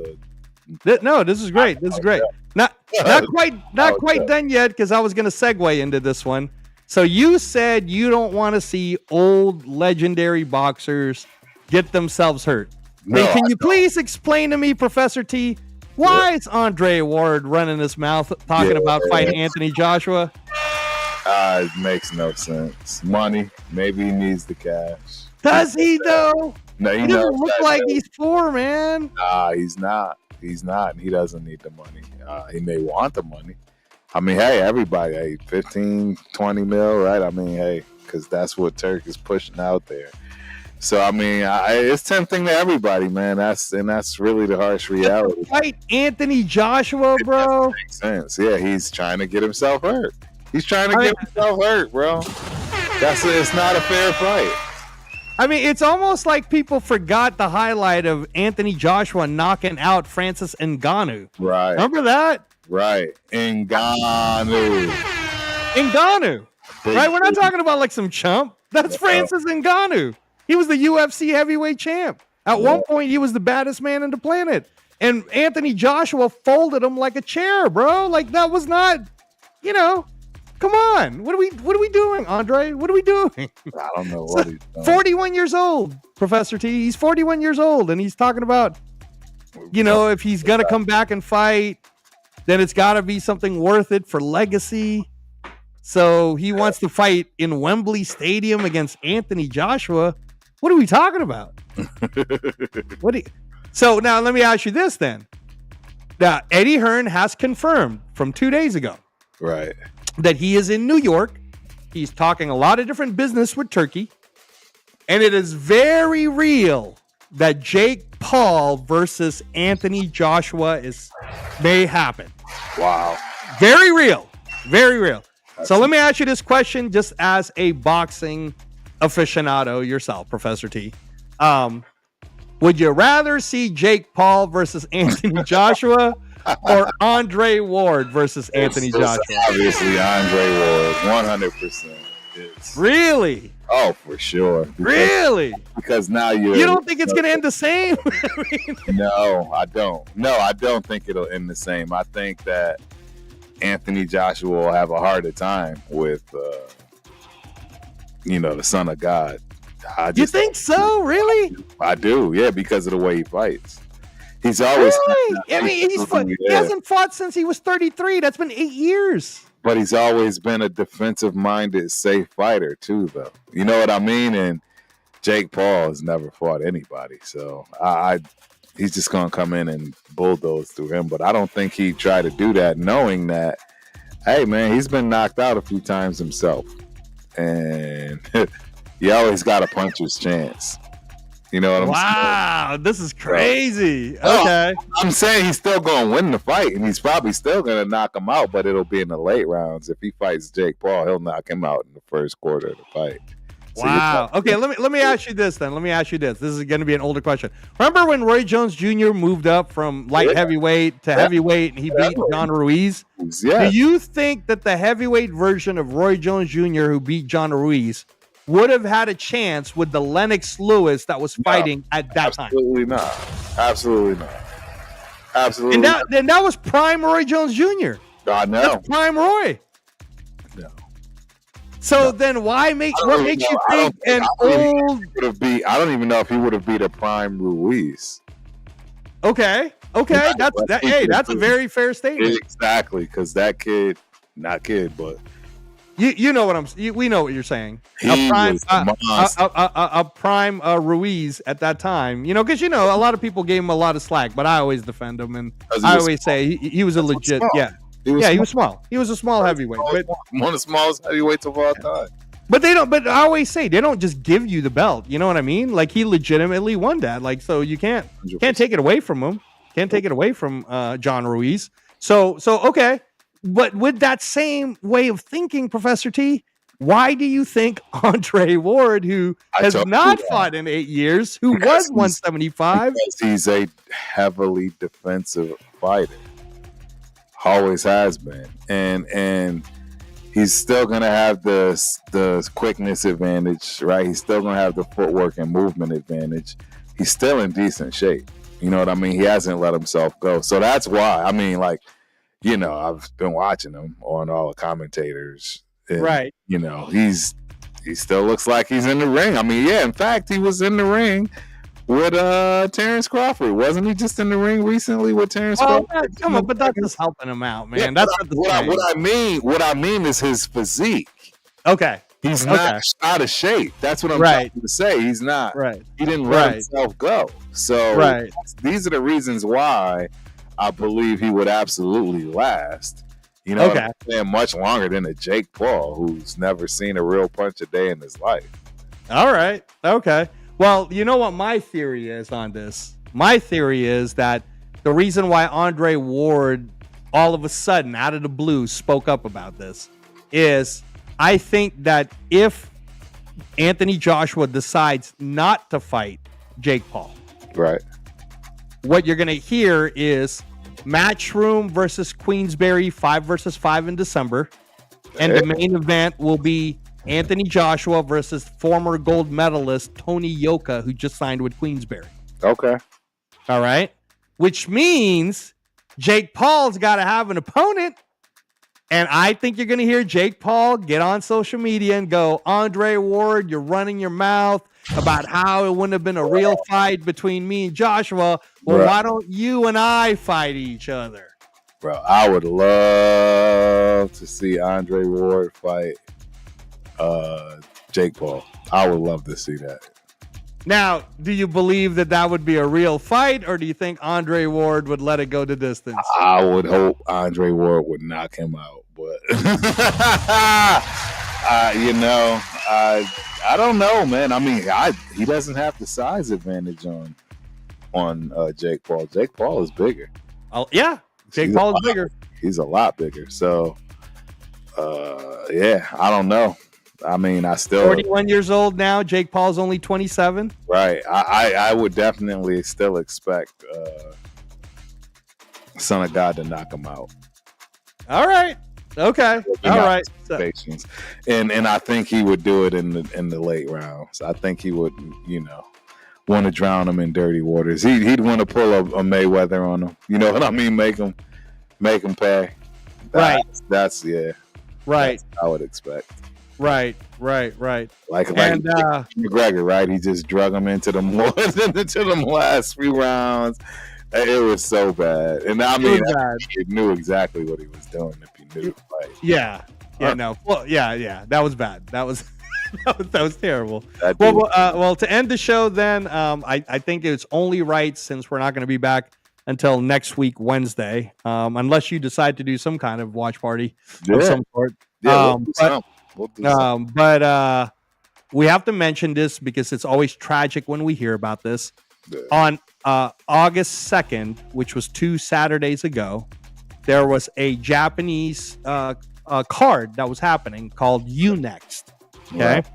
this is great. This is great. Not quite done yet, because I was going to segue into this one. So you said you don't want to see old legendary boxers get themselves hurt. No, can you please explain to me, Professor T, why is Andre Ward running his mouth talking about fighting Anthony Joshua? It makes no sense. Money. Maybe he needs the cash. Does he, though? No, he doesn't look like he's poor, man. Nah, he's not. He's not. And he doesn't need the money. He may want the money. I mean, hey, everybody, 15, 20 mil, right? I mean, hey, because that's what Turk is pushing out there. So, I mean, it's tempting to everybody, man. That's really the harsh reality. Fight Anthony Joshua, bro. Makes sense. Yeah, he's trying to get himself hurt. He's trying to get himself hurt, bro. It's not a fair fight. I mean, it's almost like people forgot the highlight of Anthony Joshua knocking out Francis Ngannou. Right. Remember that? Right. Ngannou. Right? We're not talking about like some chump. That's Francis Ngannou. He was the UFC heavyweight champ. At one point, he was the baddest man on the planet. And Anthony Joshua folded him like a chair, bro. Like that was not, come on. What are we doing, Andre? What are we doing? I don't know what he's doing. 41 years old, Professor T. He's 41 years old, and he's talking about, if he's going to come back and fight, then it's got to be something worth it for legacy. So he wants to fight in Wembley Stadium against Anthony Joshua. What are we talking about? So now let me ask you this then. Now, Eddie Hearn has confirmed from 2 days ago, right, that he is in New York. He's talking a lot of different business with Turkey. And it is very real that Jake Paul versus Anthony Joshua may happen. Wow. Very real. Very real. So let me ask you this question just as a boxing aficionado yourself, Professor T. Would you rather see Jake Paul versus Anthony Joshua or Andre Ward versus Anthony Joshua? Obviously, Andre Ward, 100%. Really? Oh, for sure. Really? Because now you don't think it's going to end the same? No, I don't. No, I don't think it'll end the same. I think that Anthony Joshua will have a harder time with, the son of God. You think so? Really? I do, yeah, because of the way he fights. He's always... Really? I mean, he hasn't fought since he was 33. That's been 8 years. But he's always been a defensive-minded, safe fighter, too, though. You know what I mean? And Jake Paul has never fought anybody. So he's just going to come in and bulldoze through him. But I don't think he'd try to do that, knowing that, hey, man, he's been knocked out a few times himself. And... you always got a puncher's chance. You know what I'm saying? Wow, this is crazy. Okay. I'm saying he's still going to win the fight, and he's probably still going to knock him out, but it'll be in the late rounds. If he fights Jake Paul, he'll knock him out in the first quarter of the fight. So wow. Okay, let me ask you this then. This is going to be an older question. Remember when Roy Jones Jr. moved up from light heavyweight to heavyweight and he beat John Ruiz? Yeah. Do you think that the heavyweight version of Roy Jones Jr. who beat John Ruiz would have had a chance with the Lennox Lewis that was fighting at that time? Absolutely not. Absolutely not. Absolutely. And that was prime Roy Jones Jr. God, no. That's prime Roy. No. So then what makes you think an old... I don't even know if he would have beat a prime Ruiz. Okay. That's a very fair statement. Exactly, because that kid, not kid, but... You know what we know what you're saying. A prime Ruiz at that time, because a lot of people gave him a lot of slack, but I always defend him, and I always say he was a legit, he was small. He was a small heavyweight, but one of the smallest heavyweights of all time. But I always say they don't just give you the belt. You know what I mean? Like he legitimately won that. Like so, you can't take it away from him. Can't take it away from John Ruiz. So okay. But with that same way of thinking, Professor T, why do you think Andre Ward, who has not fought in 8 years, who was 175? Because he's a heavily defensive fighter. Always has been. And he's still going to have the quickness advantage, right? He's still going to have the footwork and movement advantage. He's still in decent shape. You know what I mean? He hasn't let himself go. So that's why. I mean, like, I've been watching him on all the commentators. And, right. He still looks like he's in the ring. I mean, in fact, he was in the ring with Terrence Crawford. Wasn't he just in the ring recently with Terrence Crawford? Come on, but that's just helping him out, man. That's what I mean is his physique. Okay. He's not out of shape. That's what I'm trying to say. He's not. Right. He didn't let himself go. So these are the reasons why I believe he would absolutely last. What I'm saying, much longer than a Jake Paul, who's never seen a real punch a day in his life. All right. Okay. Well, you know what my theory is on this? My theory is that the reason why Andre Ward all of a sudden, out of the blue, spoke up about this is I think that if Anthony Joshua decides not to fight Jake Paul, right, what you're going to hear is Matchroom versus Queensberry 5 versus 5 in December. And the main event will be Anthony Joshua versus former gold medalist Tony Yoka, who just signed with Queensberry. Okay. All right. Which means Jake Paul's got to have an opponent. And I think you're going to hear Jake Paul get on social media and go, Andre Ward, you're running your mouth about how it wouldn't have been a real fight between me and Joshua. Well, why don't you and I fight each other? Bro, I would love to see Andre Ward fight Jake Paul. I would love to see that. Now, do you believe that would be a real fight, or do you think Andre Ward would let it go the distance? I would hope Andre Ward would knock him out, but I don't know, man. I mean, he doesn't have the size advantage on Jake Paul. Jake Paul is bigger. Oh yeah, Jake Paul is bigger. He's a lot bigger. So, yeah, I don't know. I mean, I still 41 years old now. Jake Paul's only 27. Right. I would definitely still expect Son of God to knock him out. All right. Okay. All right. And I think he would do it in the late rounds. I think he would, want to drown him in dirty waters. He'd want to pull a Mayweather on him. You know what I mean? Make him pay. That's yeah. Right. That's what I would expect. Right. Like McGregor, right? He just drug him into the last few rounds. It was so bad, and I mean, he knew exactly what he was doing if he knew. Like, yeah, no, well, yeah, that was bad. That was that was terrible. Well, to end the show, then, I think it's only right, since we're not going to be back until next week, Wednesday, unless you decide to do some kind of watch party of some sort. Yeah, but we have to mention this because it's always tragic when we hear about this. Yeah. On August 2nd, which was 2 Saturdays ago, there was a Japanese card that was happening called U-Next. Okay. Right.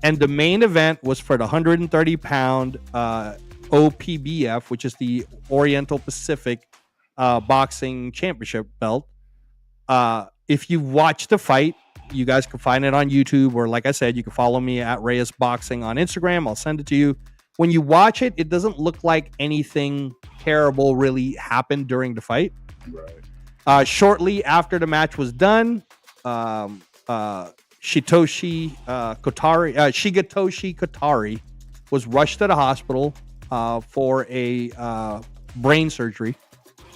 And the main event was for the 130-pound OPBF, which is the Oriental Pacific Boxing Championship belt. If you watch the fight, you guys can find it on YouTube, or like I said, you can follow me at Reyes Boxing on Instagram. I'll send it to you. When you watch it, it doesn't look like anything terrible really happened during the fight. Right. Shortly after the match was done, Shigetoshi Kotari was rushed to the hospital for a brain surgery.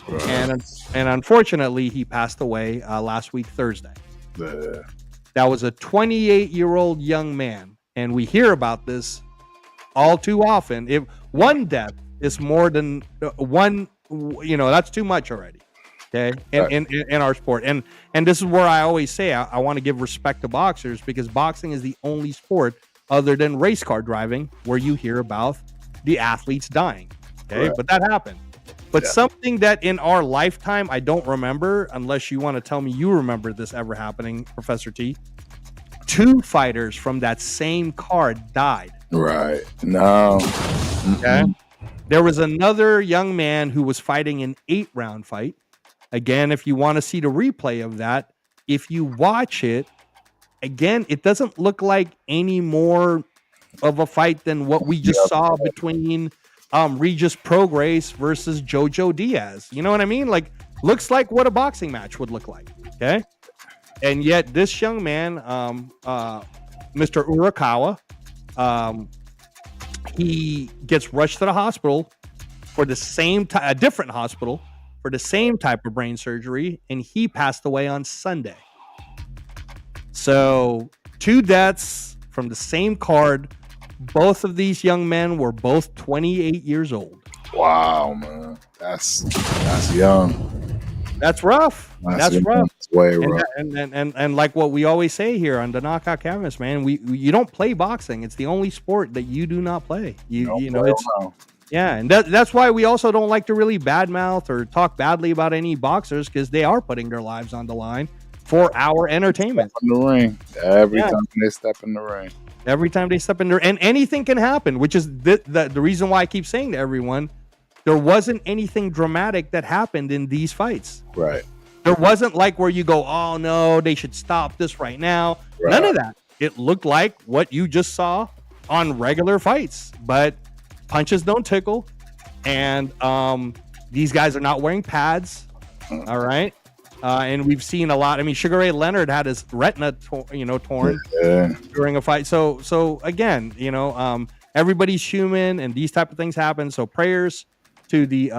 Right. And unfortunately, he passed away last week, Thursday. That was a 28-year-old young man, and we hear about this all too often. If one death is more than one, that's too much already. Okay, in our sport, and this is where I always say I want to give respect to boxers, because boxing is the only sport other than race car driving where you hear about the athletes dying. Okay, but that happened. But something that in our lifetime I don't remember, unless you want to tell me you remember this ever happening, Professor T. 2 fighters from that same card died. Right. No. Okay. There was another young man who was fighting an 8-round fight. Again, if you want to see the replay of that, if you watch it, again, it doesn't look like any more of a fight than what we just saw between Regis Prograis versus Jojo Diaz. You know what I mean? Like, looks like what a boxing match would look like. Okay. And yet this young man, Mr. Urakawa, he gets rushed to the hospital for the same a different hospital for the same type of brain surgery, and he passed away on Sunday. So 2 deaths from the same card. Both of these young men were both 28 years old. Wow, man. That's young. That's rough. That's rough. That's way rough. And like what we always say here on the Knockout Canvas, man, you don't play boxing. It's the only sport that you do not play. And that's why we also don't like to really badmouth or talk badly about any boxers, because they are putting their lives on the line for our entertainment. In the ring. Every time they step in the ring. Every time they step in there, and anything can happen, which is the reason why I keep saying to everyone, there wasn't anything dramatic that happened in these fights. Right. There wasn't like where you go, oh no, they should stop this right now. Right. None of that. It looked like what you just saw on regular fights, but punches don't tickle. And these guys are not wearing pads. All right. And we've seen a lot. I mean, Sugar Ray Leonard had his retina torn during a fight. So again, everybody's human and these type of things happen. So prayers to the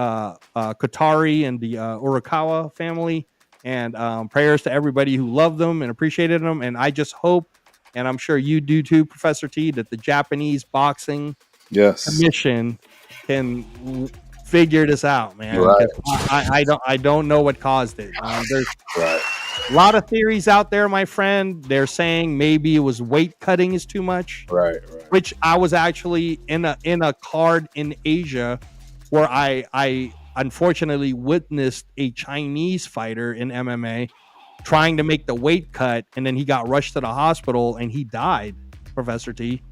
Qatari and the Urakawa family, and prayers to everybody who loved them and appreciated them. And I just hope, and I'm sure you do too, Professor T, that the Japanese boxing commission can figure this out, man. Right. I don't know what caused it. There's a lot of theories out there, my friend. They're saying maybe it was weight cutting is too much. Right. Which I was actually in a card in Asia where I unfortunately witnessed a Chinese fighter in MMA trying to make the weight cut, and then he got rushed to the hospital and he died, Professor T.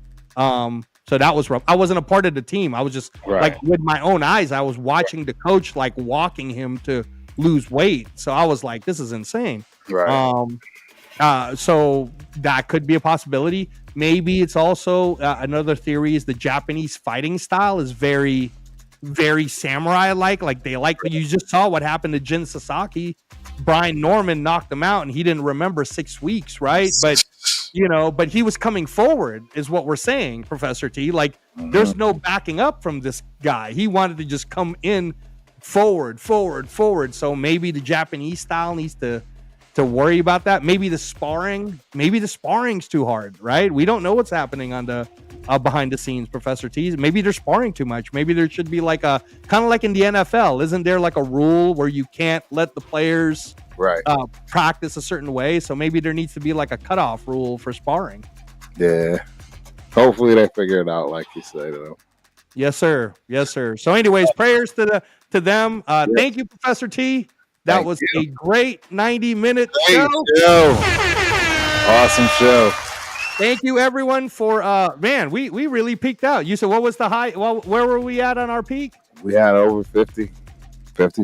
So that was rough. I wasn't a part of the team. I was just like with my own eyes. I was watching the coach like walking him to lose weight. So I was like, this is insane. Right. So that could be a possibility. Maybe it's also another theory is the Japanese fighting style is very, very samurai-like. Like they like, you just saw what happened to Jin Sasaki. Brian Norman knocked him out and he didn't remember 6 weeks, right? But but he was coming forward is what we're saying, Professor T. Like there's no backing up from this guy. He wanted to just come in forward. So maybe the Japanese style needs to worry about that. Maybe the sparring's too hard, right? We don't know what's happening on the behind the scenes, Professor T. Maybe they're sparring too much. Maybe there should be like a kind of like in the NFL. Isn't there like a rule where you can't let the players practice a certain way? So maybe there needs to be like a cutoff rule for sparring. Yeah. Hopefully they figure it out, like you said. Yes, sir. So anyways, prayers to them. Thank you, Professor T. That was a great 90-minute show. Awesome show. Thank you, everyone, for man. We really peaked out. You said what was the high? Well, where were we at on our peak? We had over 50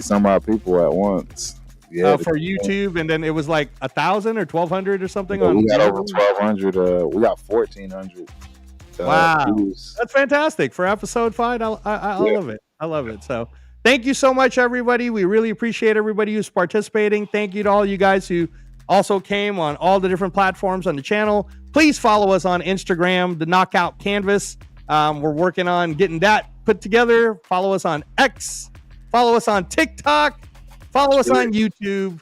some odd people at once. Yeah, for YouTube, and then it was like 1,000 or 1,200 or something. We got over 1,200. We got 1,400. Wow, views. That's fantastic for episode 5. I love it. I love it. So thank you so much, everybody. We really appreciate everybody who's participating. Thank you to all you guys who also came on all the different platforms on the channel. Please follow us on Instagram, the Knockout Canvas. We're working on getting that put together. Follow us on X. Follow us on TikTok. Follow us on YouTube.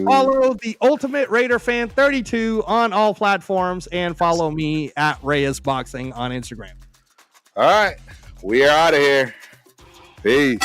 Follow the Ultimate Raider Fan 32 on all platforms, and follow me at Reyes Boxing on Instagram. All right, we are out of here. Peace.